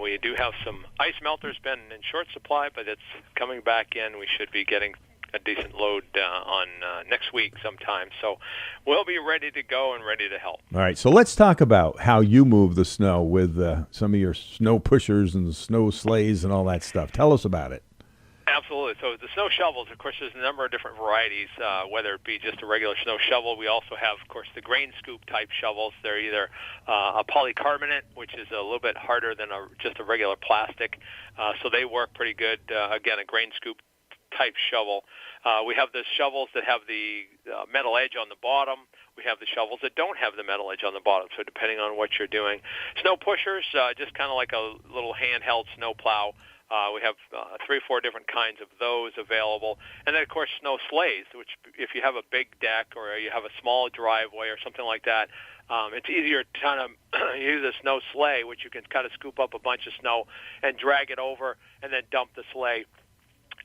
we do have some ice melters been in short supply, but it's coming back in. We should be getting a decent load on next week sometime. So we'll be ready to go and ready to help. All right, so let's talk about how you move the snow with some of your snow pushers and snow sleighs and all that stuff. Tell us about it. Absolutely. So the snow shovels, of course, there's a number of different varieties, whether it be just a regular snow shovel. We also have, of course, the grain scoop type shovels. They're either a polycarbonate, which is a little bit harder than just a regular plastic. So they work pretty good. Again, a grain scoop type shovel. We have the shovels that have the metal edge on the bottom. We have the shovels that don't have the metal edge on the bottom, so depending on what you're doing. Snow pushers, just kind of like a little handheld snow plow. We have 3 or 4 different kinds of those available. And then, of course, snow sleighs, which if you have a big deck or you have a small driveway or something like that, it's easier to kind of use a snow sleigh, which you can kind of scoop up a bunch of snow and drag it over and then dump the sleigh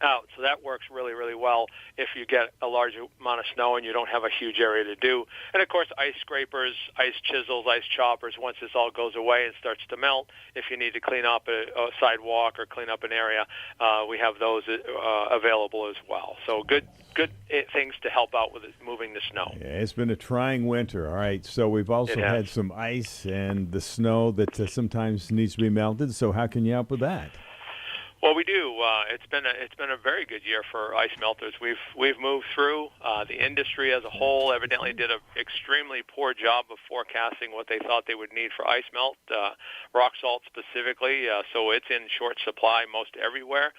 out. So that works really, really well if you get a large amount of snow and you don't have a huge area to do. And, of course, ice scrapers, ice chisels, ice choppers, once this all goes away and starts to melt, if you need to clean up a sidewalk or clean up an area, we have those available as well. So good things to help out with moving the snow. Yeah, it's been a trying winter. All right, so we've also had some ice and the snow that sometimes needs to be melted. So how can you help with that? Well, we do. It's been a very good year for ice melters. We've moved through. The industry as a whole evidently did an extremely poor job of forecasting what they thought they would need for ice melt, rock salt specifically. So it's in short supply most everywhere.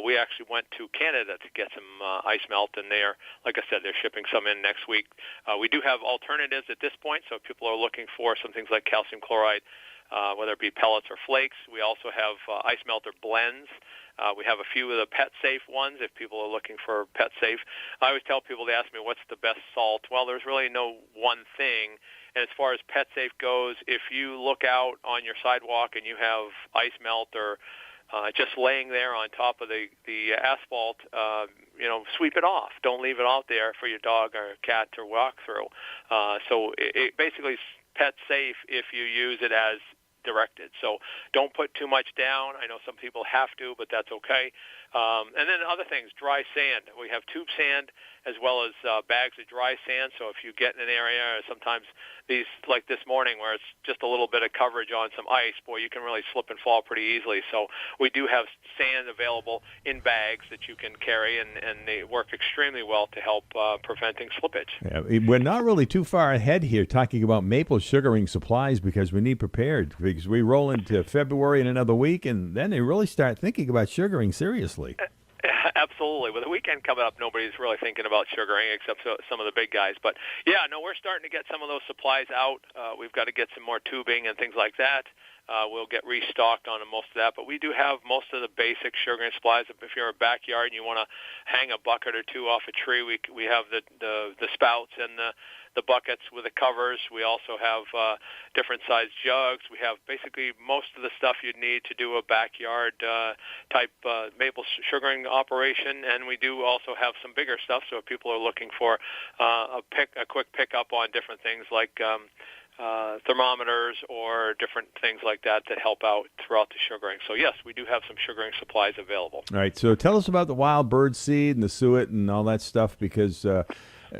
We actually went to Canada to get some ice melt, and like I said, they're shipping some in next week. We do have alternatives at this point, so if people are looking for some things like calcium chloride, whether it be pellets or flakes. We also have ice melter blends. We have a few of the pet-safe ones if people are looking for pet-safe. I always tell people, they ask me, what's the best salt? Well, there's really no one thing. And as far as pet-safe goes, if you look out on your sidewalk and you have ice melt or just laying there on top of the asphalt, sweep it off. Don't leave it out there for your dog or cat to walk through. So it basically is pet-safe if you use it as directed. So don't put too much down. I know some people have to, but that's okay. And then other things, dry sand. We have tube sand as well as bags of dry sand. So if you get in an area, sometimes these, like this morning where it's just a little bit of coverage on some ice, boy, you can really slip and fall pretty easily. So we do have sand available in bags that you can carry, and they work extremely well to help preventing slippage. Yeah, we're not really too far ahead here talking about maple sugaring supplies because we need prepared, because we roll into February in another week, and then they really start thinking about sugaring seriously. Absolutely. With the weekend coming up, nobody's really thinking about sugaring except some of the big guys. But, yeah, no, we're starting to get some of those supplies out. We've got to get some more tubing and things like that. We'll get restocked on most of that. But we do have most of the basic sugaring supplies. If you're in a backyard and you want to hang a bucket or two off a tree, we have the spouts and the buckets with the covers. We also have different sized jugs. We have basically most of the stuff you'd need to do a backyard type maple sugaring operation, and we do also have some bigger stuff. So if people are looking for a quick pickup on different things like thermometers or different things like that help out throughout the sugaring. So yes, we do have some sugaring supplies available. All right. So tell us about the wild bird seed and the suet and all that stuff, because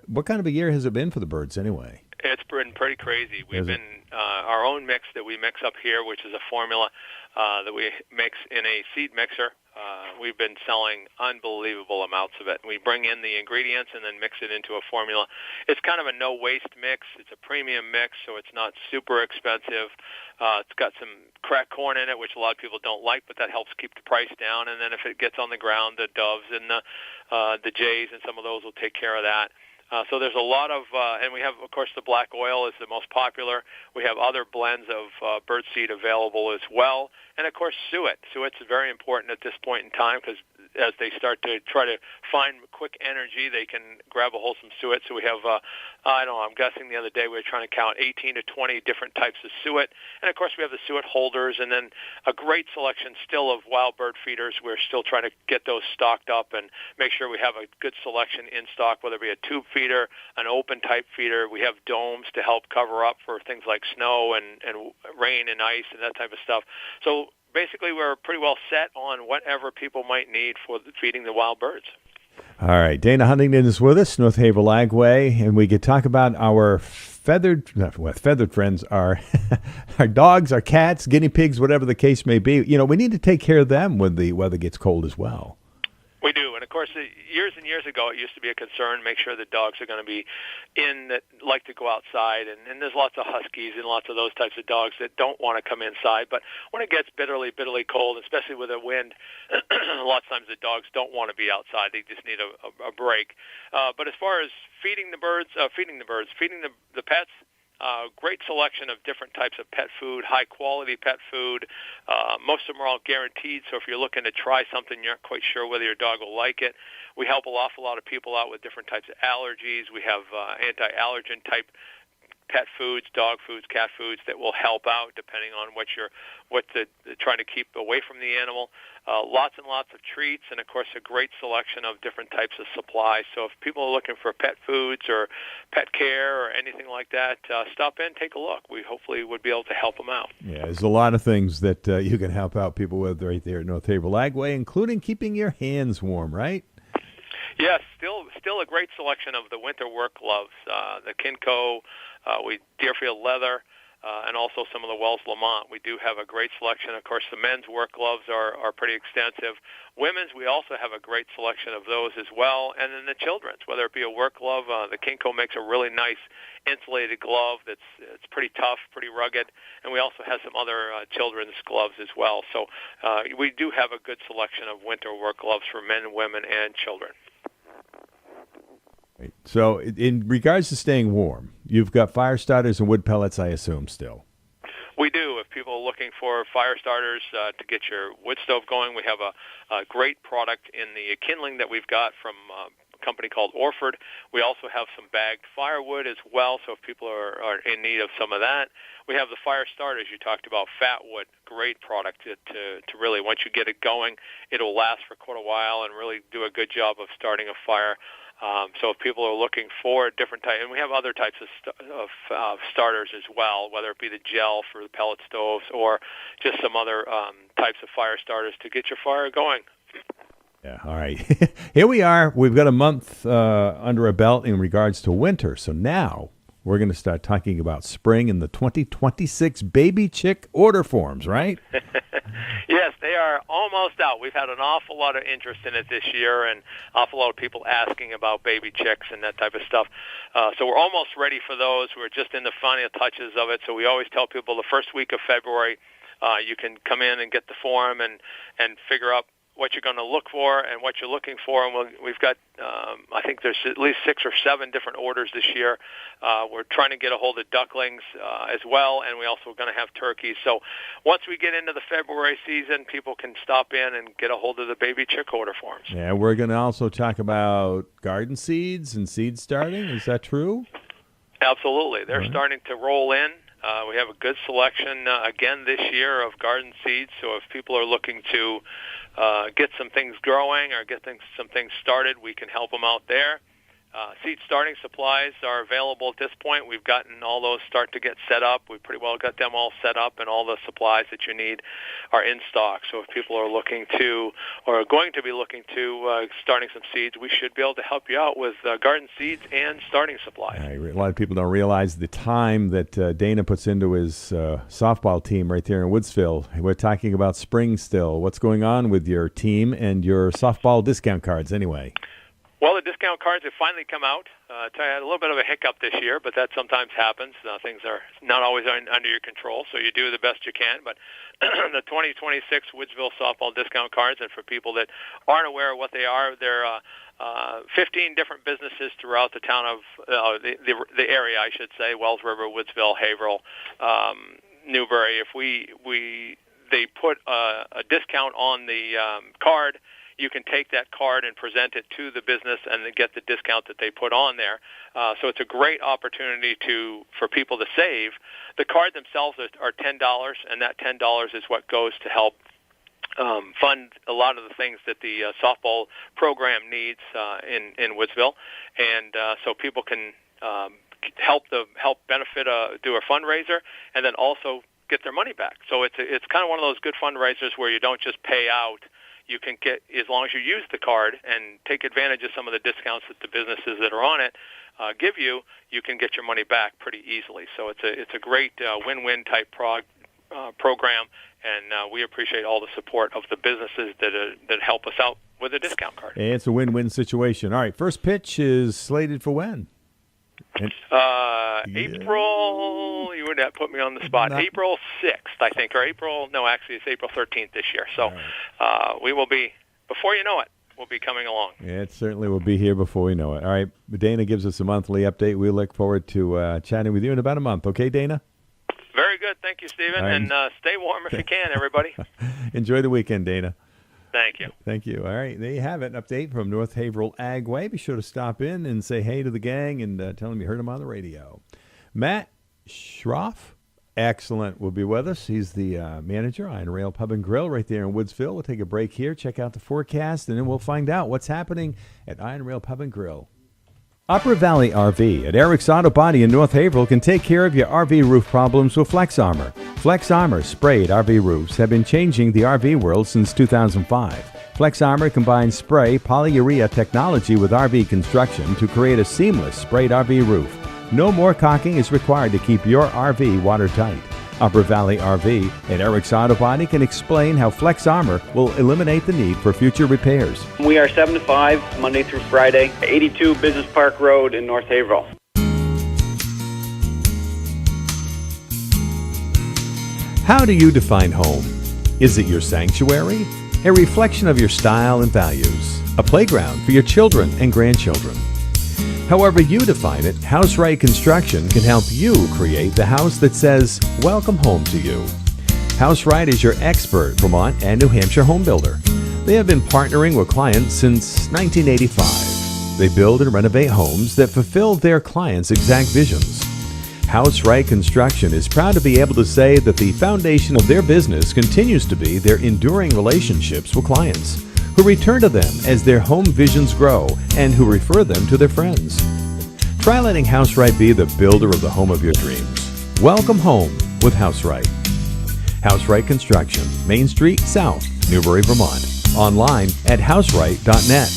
what kind of a year has it been for the birds anyway? It's been pretty crazy. We've been our own mix that we mix up here, which is a formula that we mix in a seed mixer. We've been selling unbelievable amounts of it. We bring in the ingredients and then mix it into a formula. It's kind of a no-waste mix. It's a premium mix, so it's not super expensive. It's got some cracked corn in it, which a lot of people don't like, but that helps keep the price down. And then if it gets on the ground, the doves and the jays and some of those will take care of that. So there's a lot of, and we have, of course, the black oil is the most popular. We have other blends of birdseed available as well. And, of course, suet. Suet's very important at this point in time because as they start to try to find quick energy, they can grab a wholesome suet. So we have, I don't know, I'm guessing the other day we were trying to count 18 to 20 different types of suet. And, of course, we have the suet holders and then a great selection still of wild bird feeders. We're still trying to get those stocked up and make sure we have a good selection in stock, whether it be a tube feeder, an open type feeder. We have domes to help cover up for things like snow and rain and ice and that type of stuff. So basically we're pretty well set on whatever people might need for feeding the wild birds. All right. Dana Huntington is with us, North Haverhill Agway, and we could talk about our feathered friends, our dogs, our cats, guinea pigs, whatever the case may be. You know, we need to take care of them when the weather gets cold as well. We course, years and years ago, it used to be a concern, make sure the dogs are going to be in that like to go outside. And there's lots of huskies and lots of those types of dogs that don't want to come inside. But when it gets bitterly the especially with the wind, lots of times the dogs don't want to be outside. They just need a break. But as far as feeding the pets, great selection of different types of pet food, high-quality pet food. Most of them are all guaranteed, so if you're looking to try something, you're not quite sure whether your dog will like it. We help an awful lot of people out with different types of allergies. We have anti-allergen type pet foods, dog foods, cat foods that will help out depending on what they're trying to keep away from the animal. Lots and lots of treats, and of course a great selection of different types of supplies. So if people are looking for pet foods or pet care or anything like that, stop in, take a look. We hopefully would be able to help them out. Yeah, there's a lot of things that you can help out people with right there at North Haverhill Agway, including keeping your hands warm, right? Yes, still a great selection of the winter work gloves, the Kinco, Deerfield leather, and also some of the Wells Lamont. We do have a great selection. Of course, the men's work gloves are pretty extensive. Women's, we also have a great selection of those as well. And then the children's, whether it be a work glove, the Kinco makes a really nice insulated glove it's pretty tough, pretty rugged. And we also have some other children's gloves as well. So we do have a good selection of winter work gloves for men, women, and children. Right. So in regards to staying warm, you've got fire starters and wood pellets, I assume, still. We do. If people are looking for fire starters to get your wood stove going, we have a great product in the kindling that we've got from a company called Orford. We also have some bagged firewood as well, so if people are in need of some of that. We have the fire starters you talked about, fat wood, great product to really, once you get it going, it'll last for quite a while and really do a good job of starting a fire. So if people are looking for different types, and we have other types of starters as well, whether it be the gel for the pellet stoves or just some other types of fire starters to get your fire going. Yeah, all right. Here we are. We've got a month under our belt in regards to winter. So now we're going to start talking about spring and the 2026 baby chick order forms, right? Yes, they are almost out. We've had an awful lot of interest in it this year and an awful lot of people asking about baby chicks and that type of stuff. So we're almost ready for those. We're just in the final touches of it. So we always tell people the first week of February, you can come in and get the form and figure out what you're going to look for and what you're looking for. And we've got, I think there's at least 6 or 7 different orders this year. We're trying to get a hold of ducklings as well, and we also are going to have turkeys. So once we get into the February season, people can stop in and get a hold of the baby chick order forms. Yeah, we're going to also talk about garden seeds and seed starting. Is that true? Absolutely. They're starting to roll in. We have a good selection, again, this year of garden seeds. So if people are looking to get some things growing or get some things started, we can help them out there. Seed starting supplies are available at this point. We've gotten all those start to get set up. We've pretty well got them all set up, and all the supplies that you need are in stock. So if people are looking to or are going to be looking to starting some seeds, we should be able to help you out with garden seeds and starting supplies. A lot of people don't realize the time that Dana puts into his softball team right there in Woodsville. We're talking about spring still. What's going on with your team and your softball discount cards anyway? Well, the discount cards have finally come out. I had a little bit of a hiccup this year, but that sometimes happens. Things are not always under your control, so you do the best you can. But the 2026 Woodsville softball discount cards, and for people that aren't aware of what they are, they're 15 different businesses throughout the town of the area, I should say, Wells River, Woodsville, Haverhill, Newbury. If they put a discount on the card, you can take that card and present it to the business and then get the discount that they put on there. So it's a great opportunity for people to save. The cards themselves are $10, and that $10 is what goes to help fund a lot of the things that the softball program needs in Woodsville. And so people can help benefit, do a fundraiser, and then also get their money back. So it's kind of one of those good fundraisers where you don't just pay out. You can get, as long as you use the card and take advantage of some of the discounts that the businesses that are on it give you, you can get your money back pretty easily. So it's a great win-win type program, and we appreciate all the support of the businesses that help us out with a discount card. It's a win-win situation. All right, first pitch is slated for when? April, you would have put me on the spot. April 6th, I think, or actually it's April 13th this year. So we will be, before you know it, we'll be coming along. Yeah, it certainly will be here before we know it. All right, Dana gives us a monthly update. We look forward to chatting with you in about a month. Okay, Dana? Very good. Thank you, Stephen. Right. And stay warm if you can, everybody. Enjoy the weekend, Dana. Thank you. Thank you. All right, there you have it, an update from North Haverhill Agway. Be sure to stop in and say hey to the gang and tell them you heard them on the radio. Matt Schrauf, excellent, will be with us. He's the manager, Iron Rail Pub and Grill right there in Woodsville. We'll take a break here, check out the forecast, and then we'll find out what's happening at Iron Rail Pub and Grill. Upper Valley RV at Eric's Auto Body in North Haverhill can take care of your RV roof problems with Flex Armor. Flex Armor sprayed RV roofs have been changing the RV world since 2005. Flex Armor combines spray polyurea technology with RV construction to create a seamless sprayed RV roof. No more caulking is required to keep your RV watertight. Upper Valley RV at Eric's Auto Body can explain how Flex Armor will eliminate the need for future repairs. We are 7 to 5, Monday through Friday, 82 Business Park Road in North Haverhill. How do you define home? Is it your sanctuary? A reflection of your style and values? A playground for your children and grandchildren? However you define it, House Right Construction can help you create the house that says, welcome home to you. House Right is your expert Vermont and New Hampshire home builder. They have been partnering with clients since 1985. They build and renovate homes that fulfill their clients' exact visions. House Right Construction is proud to be able to say that the foundation of their business continues to be their enduring relationships with clients, who return to them as their home visions grow and who refer them to their friends. Try letting House Right be the builder of the home of your dreams. Welcome home with House Right. House Right Construction, Main Street South, Newbury, Vermont. Online at houseright.net.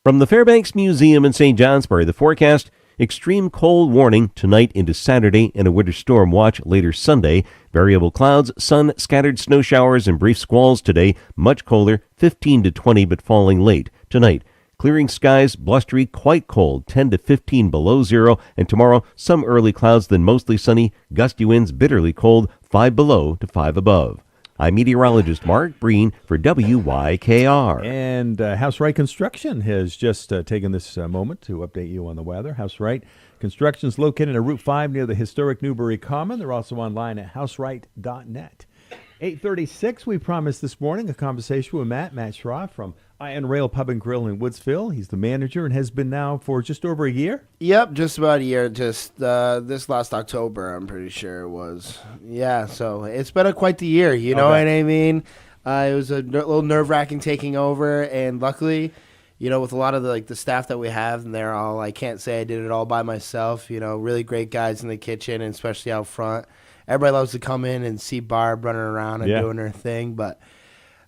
From the Fairbanks Museum in St. Johnsbury, the forecast: extreme cold warning tonight into Saturday and a winter storm watch later Sunday. Variable clouds, sun, scattered snow showers, and brief squalls today. Much colder, 15 to 20, but falling late. Tonight, clearing skies, blustery, quite cold, 10 to 15 below zero. And tomorrow, some early clouds, then mostly sunny. Gusty winds, bitterly cold, 5 below to 5 above. I'm meteorologist Mark Breen for WYKR. And House Right Construction has just taken this moment to update you on the weather. House Right Construction is located at Route 5 near the historic Newbury Common. They're also online at houseright.net. 8:36, we promised this morning a conversation with Matt Schrauf from Iron Rail Pub and Grill in Woodsville. He's the manager and has been now for just over a year. Yep, just about a year. Just this last October, I'm pretty sure it was. Yeah, so it's been quite the year. You know what I mean? It was a little nerve-wracking taking over, and luckily, you know, with a lot of the staff that we have, and they're all, I can't say I did it all by myself. You know, really great guys in the kitchen, and especially out front. Everybody loves to come in and see Barb running around and doing her thing, but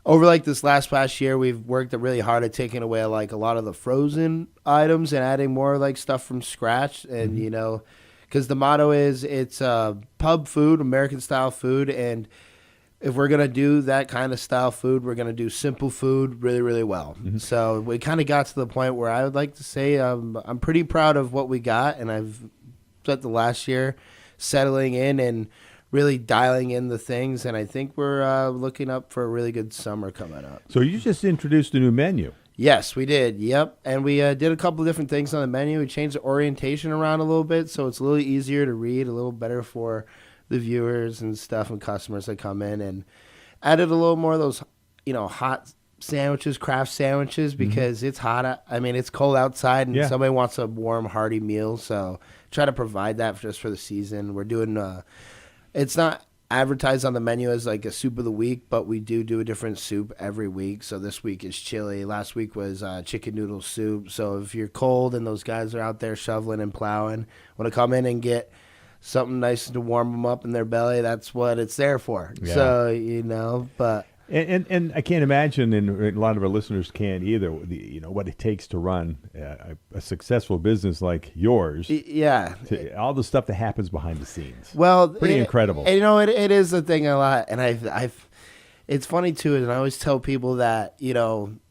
over this past year, we've worked really hard at taking away a lot of the frozen items and adding more stuff from scratch. And you know, because the motto is it's pub food, American style food, and if we're gonna do that kind of style food, we're gonna do simple food really, really well. So we kind of got to the point where I would like to say I'm pretty proud of what we got, and I've spent the last year settling in and really dialing in the things, and I think we're looking up for a really good summer coming up. So you just introduced a new menu. Yes, we did. Yep, and we did a couple of different things on the menu. We changed the orientation around a little bit, so it's a little easier to read, a little better for the viewers and stuff and customers that come in, and added a little more of those, hot sandwiches, craft sandwiches, because it's hot. I mean, it's cold outside, and somebody wants a warm, hearty meal, so try to provide that just for the season. We're doing it's not advertised on the menu as a soup of the week, but we do a different soup every week. So this week is chili. Last week was chicken noodle soup. So if you're cold and those guys are out there shoveling and plowing, want to come in and get something nice to warm them up in their belly, that's what it's there for. Yeah. So, but And I can't imagine, and a lot of our listeners can't either, what it takes to run a successful business like yours. Yeah. All the stuff that happens behind the scenes. Well, pretty incredible. And, it is a thing a lot. And it's funny, too, and I always tell people that,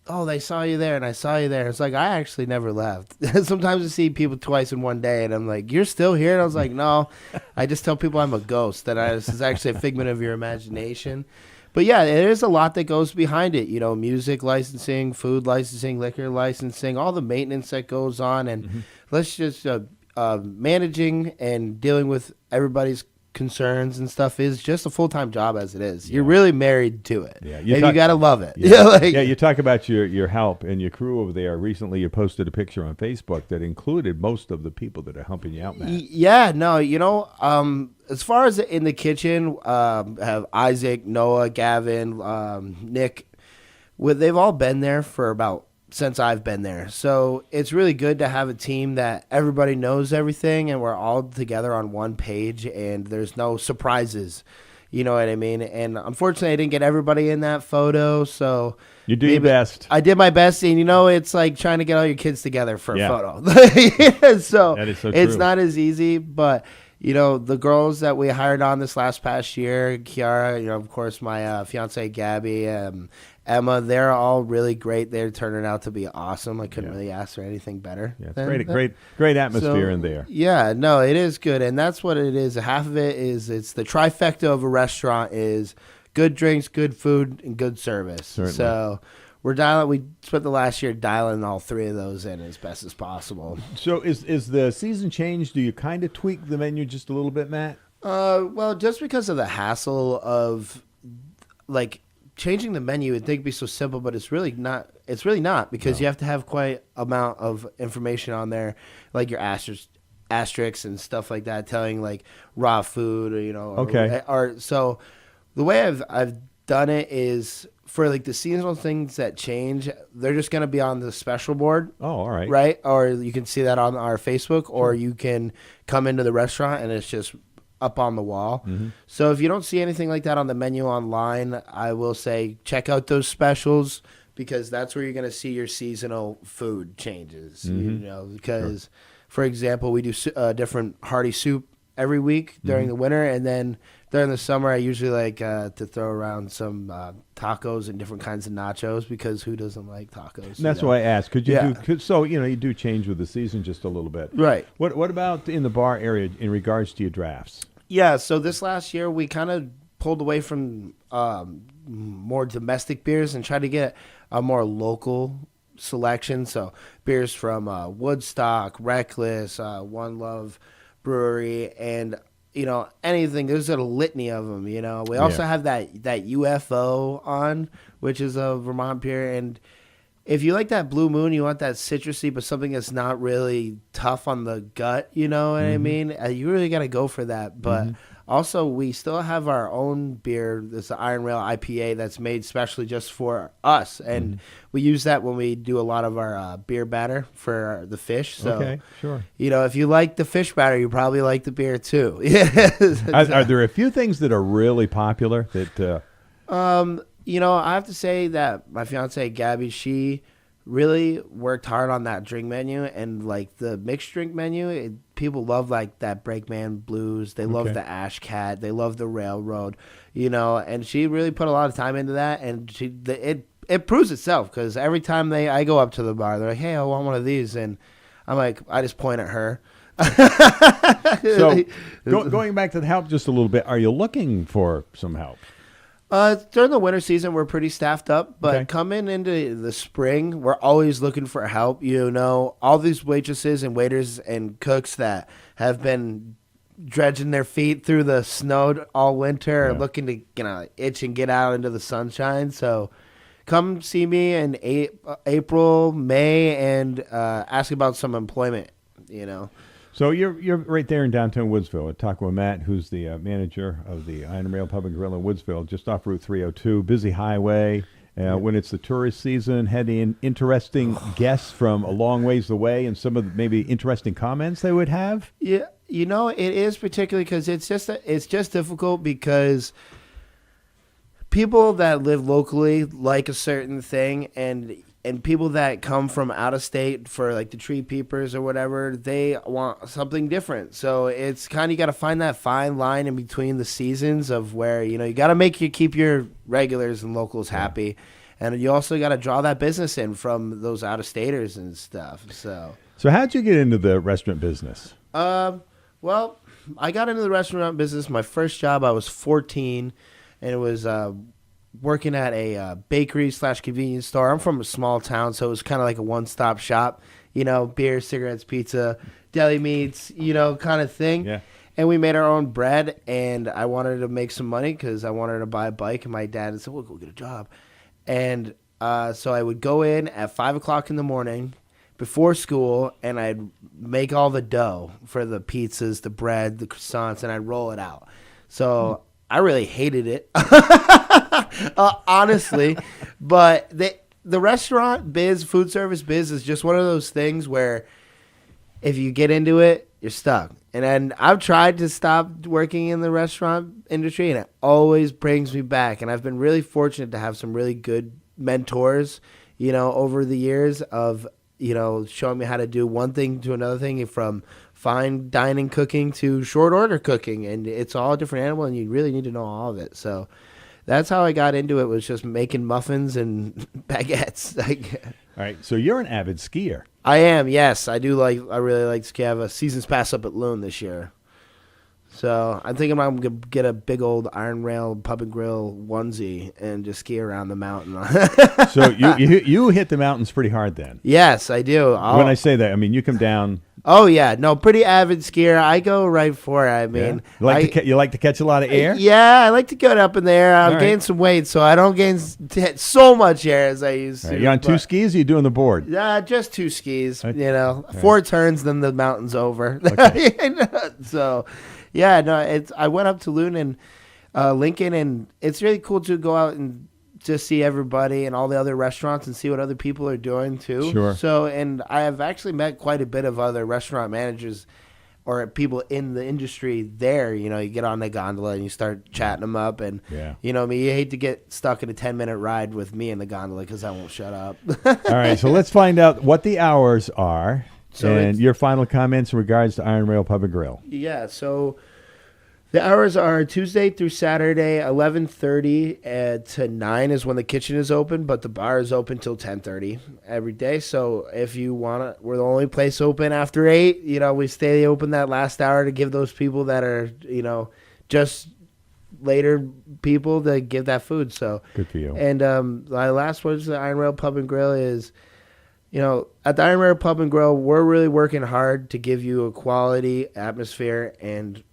oh, they saw you there and I saw you there. It's like, I actually never left. Sometimes I see people twice in one day and I'm like, you're still here? And I was like, no. I just tell people I'm a ghost, that this is actually a figment of your imagination. But yeah, there is a lot that goes behind it. Music licensing, food licensing, liquor licensing, all the maintenance that goes on. And let's just managing and dealing with everybody's concerns and stuff is just a full-time job as it is. You're really married to it. Yeah, you got to love it. Yeah. You talk about your help and your crew over there. Recently, you posted a picture on Facebook that included most of the people that are helping you out, Matt. Yeah, no, as far as in the kitchen, have Isaac, Noah, Gavin, Nick. They've all been there for since I've been there. So it's really good to have a team that everybody knows everything and we're all together on one page and there's no surprises. You know what I mean? And unfortunately, I didn't get everybody in that photo. So you do your best. I did my best. And, it's like trying to get all your kids together for a photo. So that is so it's true. not as easy, but the girls that we hired on this past year, Kiara, of course, my fiance, Gabby, Emma, they're all really great. They're turning out to be awesome. I couldn't really ask for anything better. Yeah, it's great atmosphere in there. Yeah, no, it is good. And that's what it is. Half of it is it's the trifecta of a restaurant is good drinks, good food, and good service. Certainly. So we spent the last year dialing all three of those in as best as possible. So is the season changed? Do you kind of tweak the menu just a little bit, Matt? Well, just because of the hassle of changing the menu, it'd think it'd be so simple, but it's really not. It's really not because you have to have quite amount of information on there, like your asterisks and stuff like that, telling raw food or so. The way I've done it is for the seasonal things that change, they're just going to be on the special board. Oh, all right. Right, or you can see that on our Facebook, or you can come into the restaurant and it's just up on the wall. So if you don't see anything like that on the menu online, I will say check out those specials because that's where you're going to see your seasonal food changes. Because, for example, we do different hearty soup every week during the winter, and then during the summer I usually like to throw around some tacos and different kinds of nachos because who doesn't like tacos? And that's why I asked. You do change with the season just a little bit. Right. What about in the bar area in regards to your drafts? Yeah, so this last year we kind of pulled away from more domestic beers and tried to get a more local selection. So beers from Woodstock, Reckless, One Love Brewery, and anything. There's a litany of them. We also have that UFO on, which is a Vermont beer, and if you like that Blue Moon, you want that citrusy, but something that's not really tough on the gut, you know what I mean? You really got to go for that. But also, we still have our own beer. There's the Iron Rail IPA that's made specially just for us. And we use that when we do a lot of our beer batter for the fish. So, okay, sure. If you like the fish batter, you probably like the beer too. Are there a few things that are really popular that... I have to say that my fiance Gabby, she really worked hard on that drink menu, and the mixed drink menu. People love that Brakeman Blues. They love the Ash Cat. They love the Railroad. And she really put a lot of time into that, and it proves itself because every time I go up to the bar, they're like, "Hey, I want one of these," and I'm like, I just point at her. So going back to the help just a little bit, are you looking for some help? During the winter season, we're pretty staffed up, but coming into the spring, we're always looking for help. All these waitresses and waiters and cooks that have been dredging their feet through the snow all winter are looking to itch and get out into the sunshine. So come see me in April, May, and ask about some employment, So you're right there in downtown Woodsville. I talked with Matt, who's the manager of the Iron Rail Pub and Grill in Woodsville, just off Route 302, busy highway. When it's the tourist season, had in interesting guests from a long ways away and some of the maybe interesting comments they would have? Yeah, it is particularly because it's just difficult because people that live locally like a certain thing, and people that come from out of state for like the tree peepers or whatever, they want something different. So it's kind of, you got to find that fine line in between the seasons of where, you got to keep your regulars and locals happy. And you also got to draw that business in from those out of staters and stuff. So how'd you get into the restaurant business? Well, I got into the restaurant business. My first job, I was 14, and it was working at a bakery/convenience store. I'm from a small town, so it was kind of like a one-stop shop. Beer, cigarettes, pizza, deli meats, kind of thing. Yeah. And we made our own bread, and I wanted to make some money because I wanted to buy a bike, and my dad said, "Well, go get a job." And so I would go in at 5 o'clock in the morning before school, and I'd make all the dough for the pizzas, the bread, the croissants, and I'd roll it out. So I really hated it, honestly. But the restaurant biz, food service biz, is just one of those things where if you get into it, you're stuck. And then I've tried to stop working in the restaurant industry, and it always brings me back. And I've been really fortunate to have some really good mentors, over the years of, showing me how to do one thing to another thing, from fine dining cooking to short order cooking. And it's all a different animal, and you really need to know all of it. So that's how I got into it, was just making muffins and baguettes. All right, so you're an avid skier. I am, yes. I really like to ski. I have a season's pass up at Loon this year. So I'm thinking I'm going to get a big old Iron Rail Pub and Grill onesie and just ski around the mountain. So you hit the mountains pretty hard then? Yes, I do. When I say that, I mean you come down. Oh, yeah. No, pretty avid skier. I go right for it. I mean, yeah. You like to catch a lot of air? Yeah, I like to get up in there. I've gained some weight, so I don't gain so much air as I used to. You on 2 skis, or you doing the board? Yeah, just 2 skis. 4 turns, then the mountain's over. Okay. So, yeah, no, I went up to Loon and Lincoln, and it's really cool to go out and just see everybody and all the other restaurants and see what other people are doing too. Sure. So, and I have actually met quite a bit of other restaurant managers or people in the industry there. You get on the gondola and you start chatting them up, and you hate to get stuck in a 10-minute ride with me in the gondola because I won't shut up. All right, so let's find out what the hours are and your final comments in regards to Iron Rail Pub and Grill. Yeah, so the hours are Tuesday through Saturday, 11:30 to 9 is when the kitchen is open, but the bar is open till 10:30 every day. So if you want to, we're the only place open after 8. We stay open that last hour to give those people that are, just later people to give that food. So good for you. And my last words to the Iron Rail Pub and Grill is, at the Iron Rail Pub and Grill, we're really working hard to give you a quality atmosphere and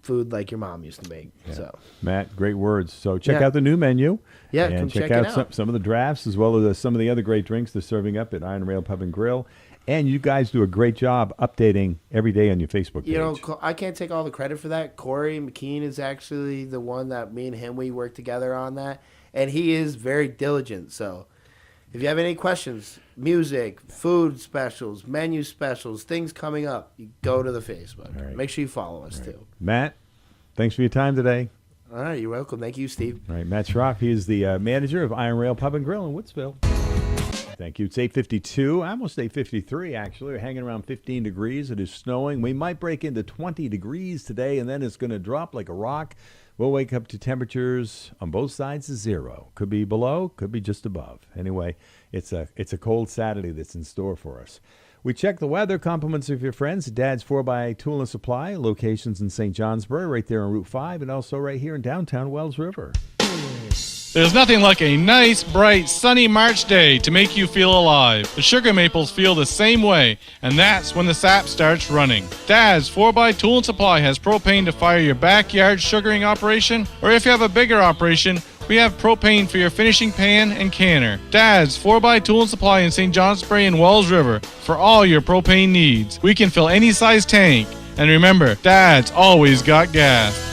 food like your mom used to make. Yeah. So Matt, great words. So check out the new menu. Yeah, and come check check out it out. some of the drafts as well as some of the other great drinks they're serving up at Iron Rail Pub and Grill. And you guys do a great job updating every day on your Facebook page. I can't take all the credit for that. Corey McKean is actually the one that me and him, we work together on that. And he is very diligent. So if you have any questions, music, food specials, menu specials, things coming up, you go to the Facebook. Right. Make sure you follow us too. Matt, thanks for your time today. All right, you're welcome. Thank you, Steve. All right, Matt Schrauf, he is the manager of Iron Rail Pub and Grill in Woodsville. Thank you. It's 8:52, almost 8:53 actually. We're hanging around 15 degrees. It is snowing. We might break into 20 degrees today, and then it's going to drop like a rock. We'll wake up to temperatures on both sides of 0. Could be below, could be just above. Anyway, it's a cold Saturday that's in store for us. We check the weather. Compliments of your friends. Dad's 4x Tool and Supply. Locations in St. Johnsbury, right there on Route 5, and also right here in downtown Wells River. There's nothing like a nice, bright, sunny March day to make you feel alive. The sugar maples feel the same way, and that's when the sap starts running. Dad's 4x Tool and Supply has propane to fire your backyard sugaring operation, or if you have a bigger operation, we have propane for your finishing pan and canner. Dad's 4x Tool and Supply in St. Johnsbury and Wells River for all your propane needs. We can fill any size tank. And remember, Dad's always got gas.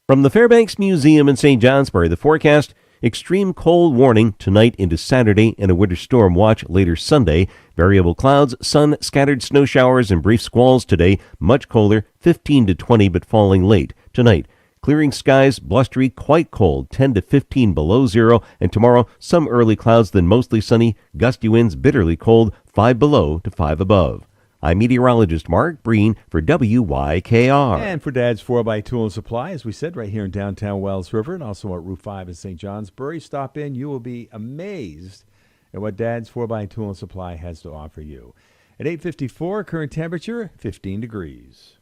From the Fairbanks Museum in St. Johnsbury, the forecast: extreme cold warning tonight into Saturday and a winter storm watch later Sunday. Variable clouds, sun, scattered snow showers, and brief squalls today. Much colder, 15 to 20, but falling late. Tonight, Clearing skies, blustery, quite cold, 10 to 15 below zero. And tomorrow, some early clouds, then mostly sunny. Gusty winds, bitterly cold, 5 below to 5 above. I'm meteorologist Mark Breen for WYKR. And for Dad's 4x Tool and Supply, as we said, right here in downtown Wells River and also at Route 5 in St. Johnsbury. Stop in. You will be amazed at what Dad's 4x Tool and Supply has to offer you. At 8:54, current temperature 15 degrees.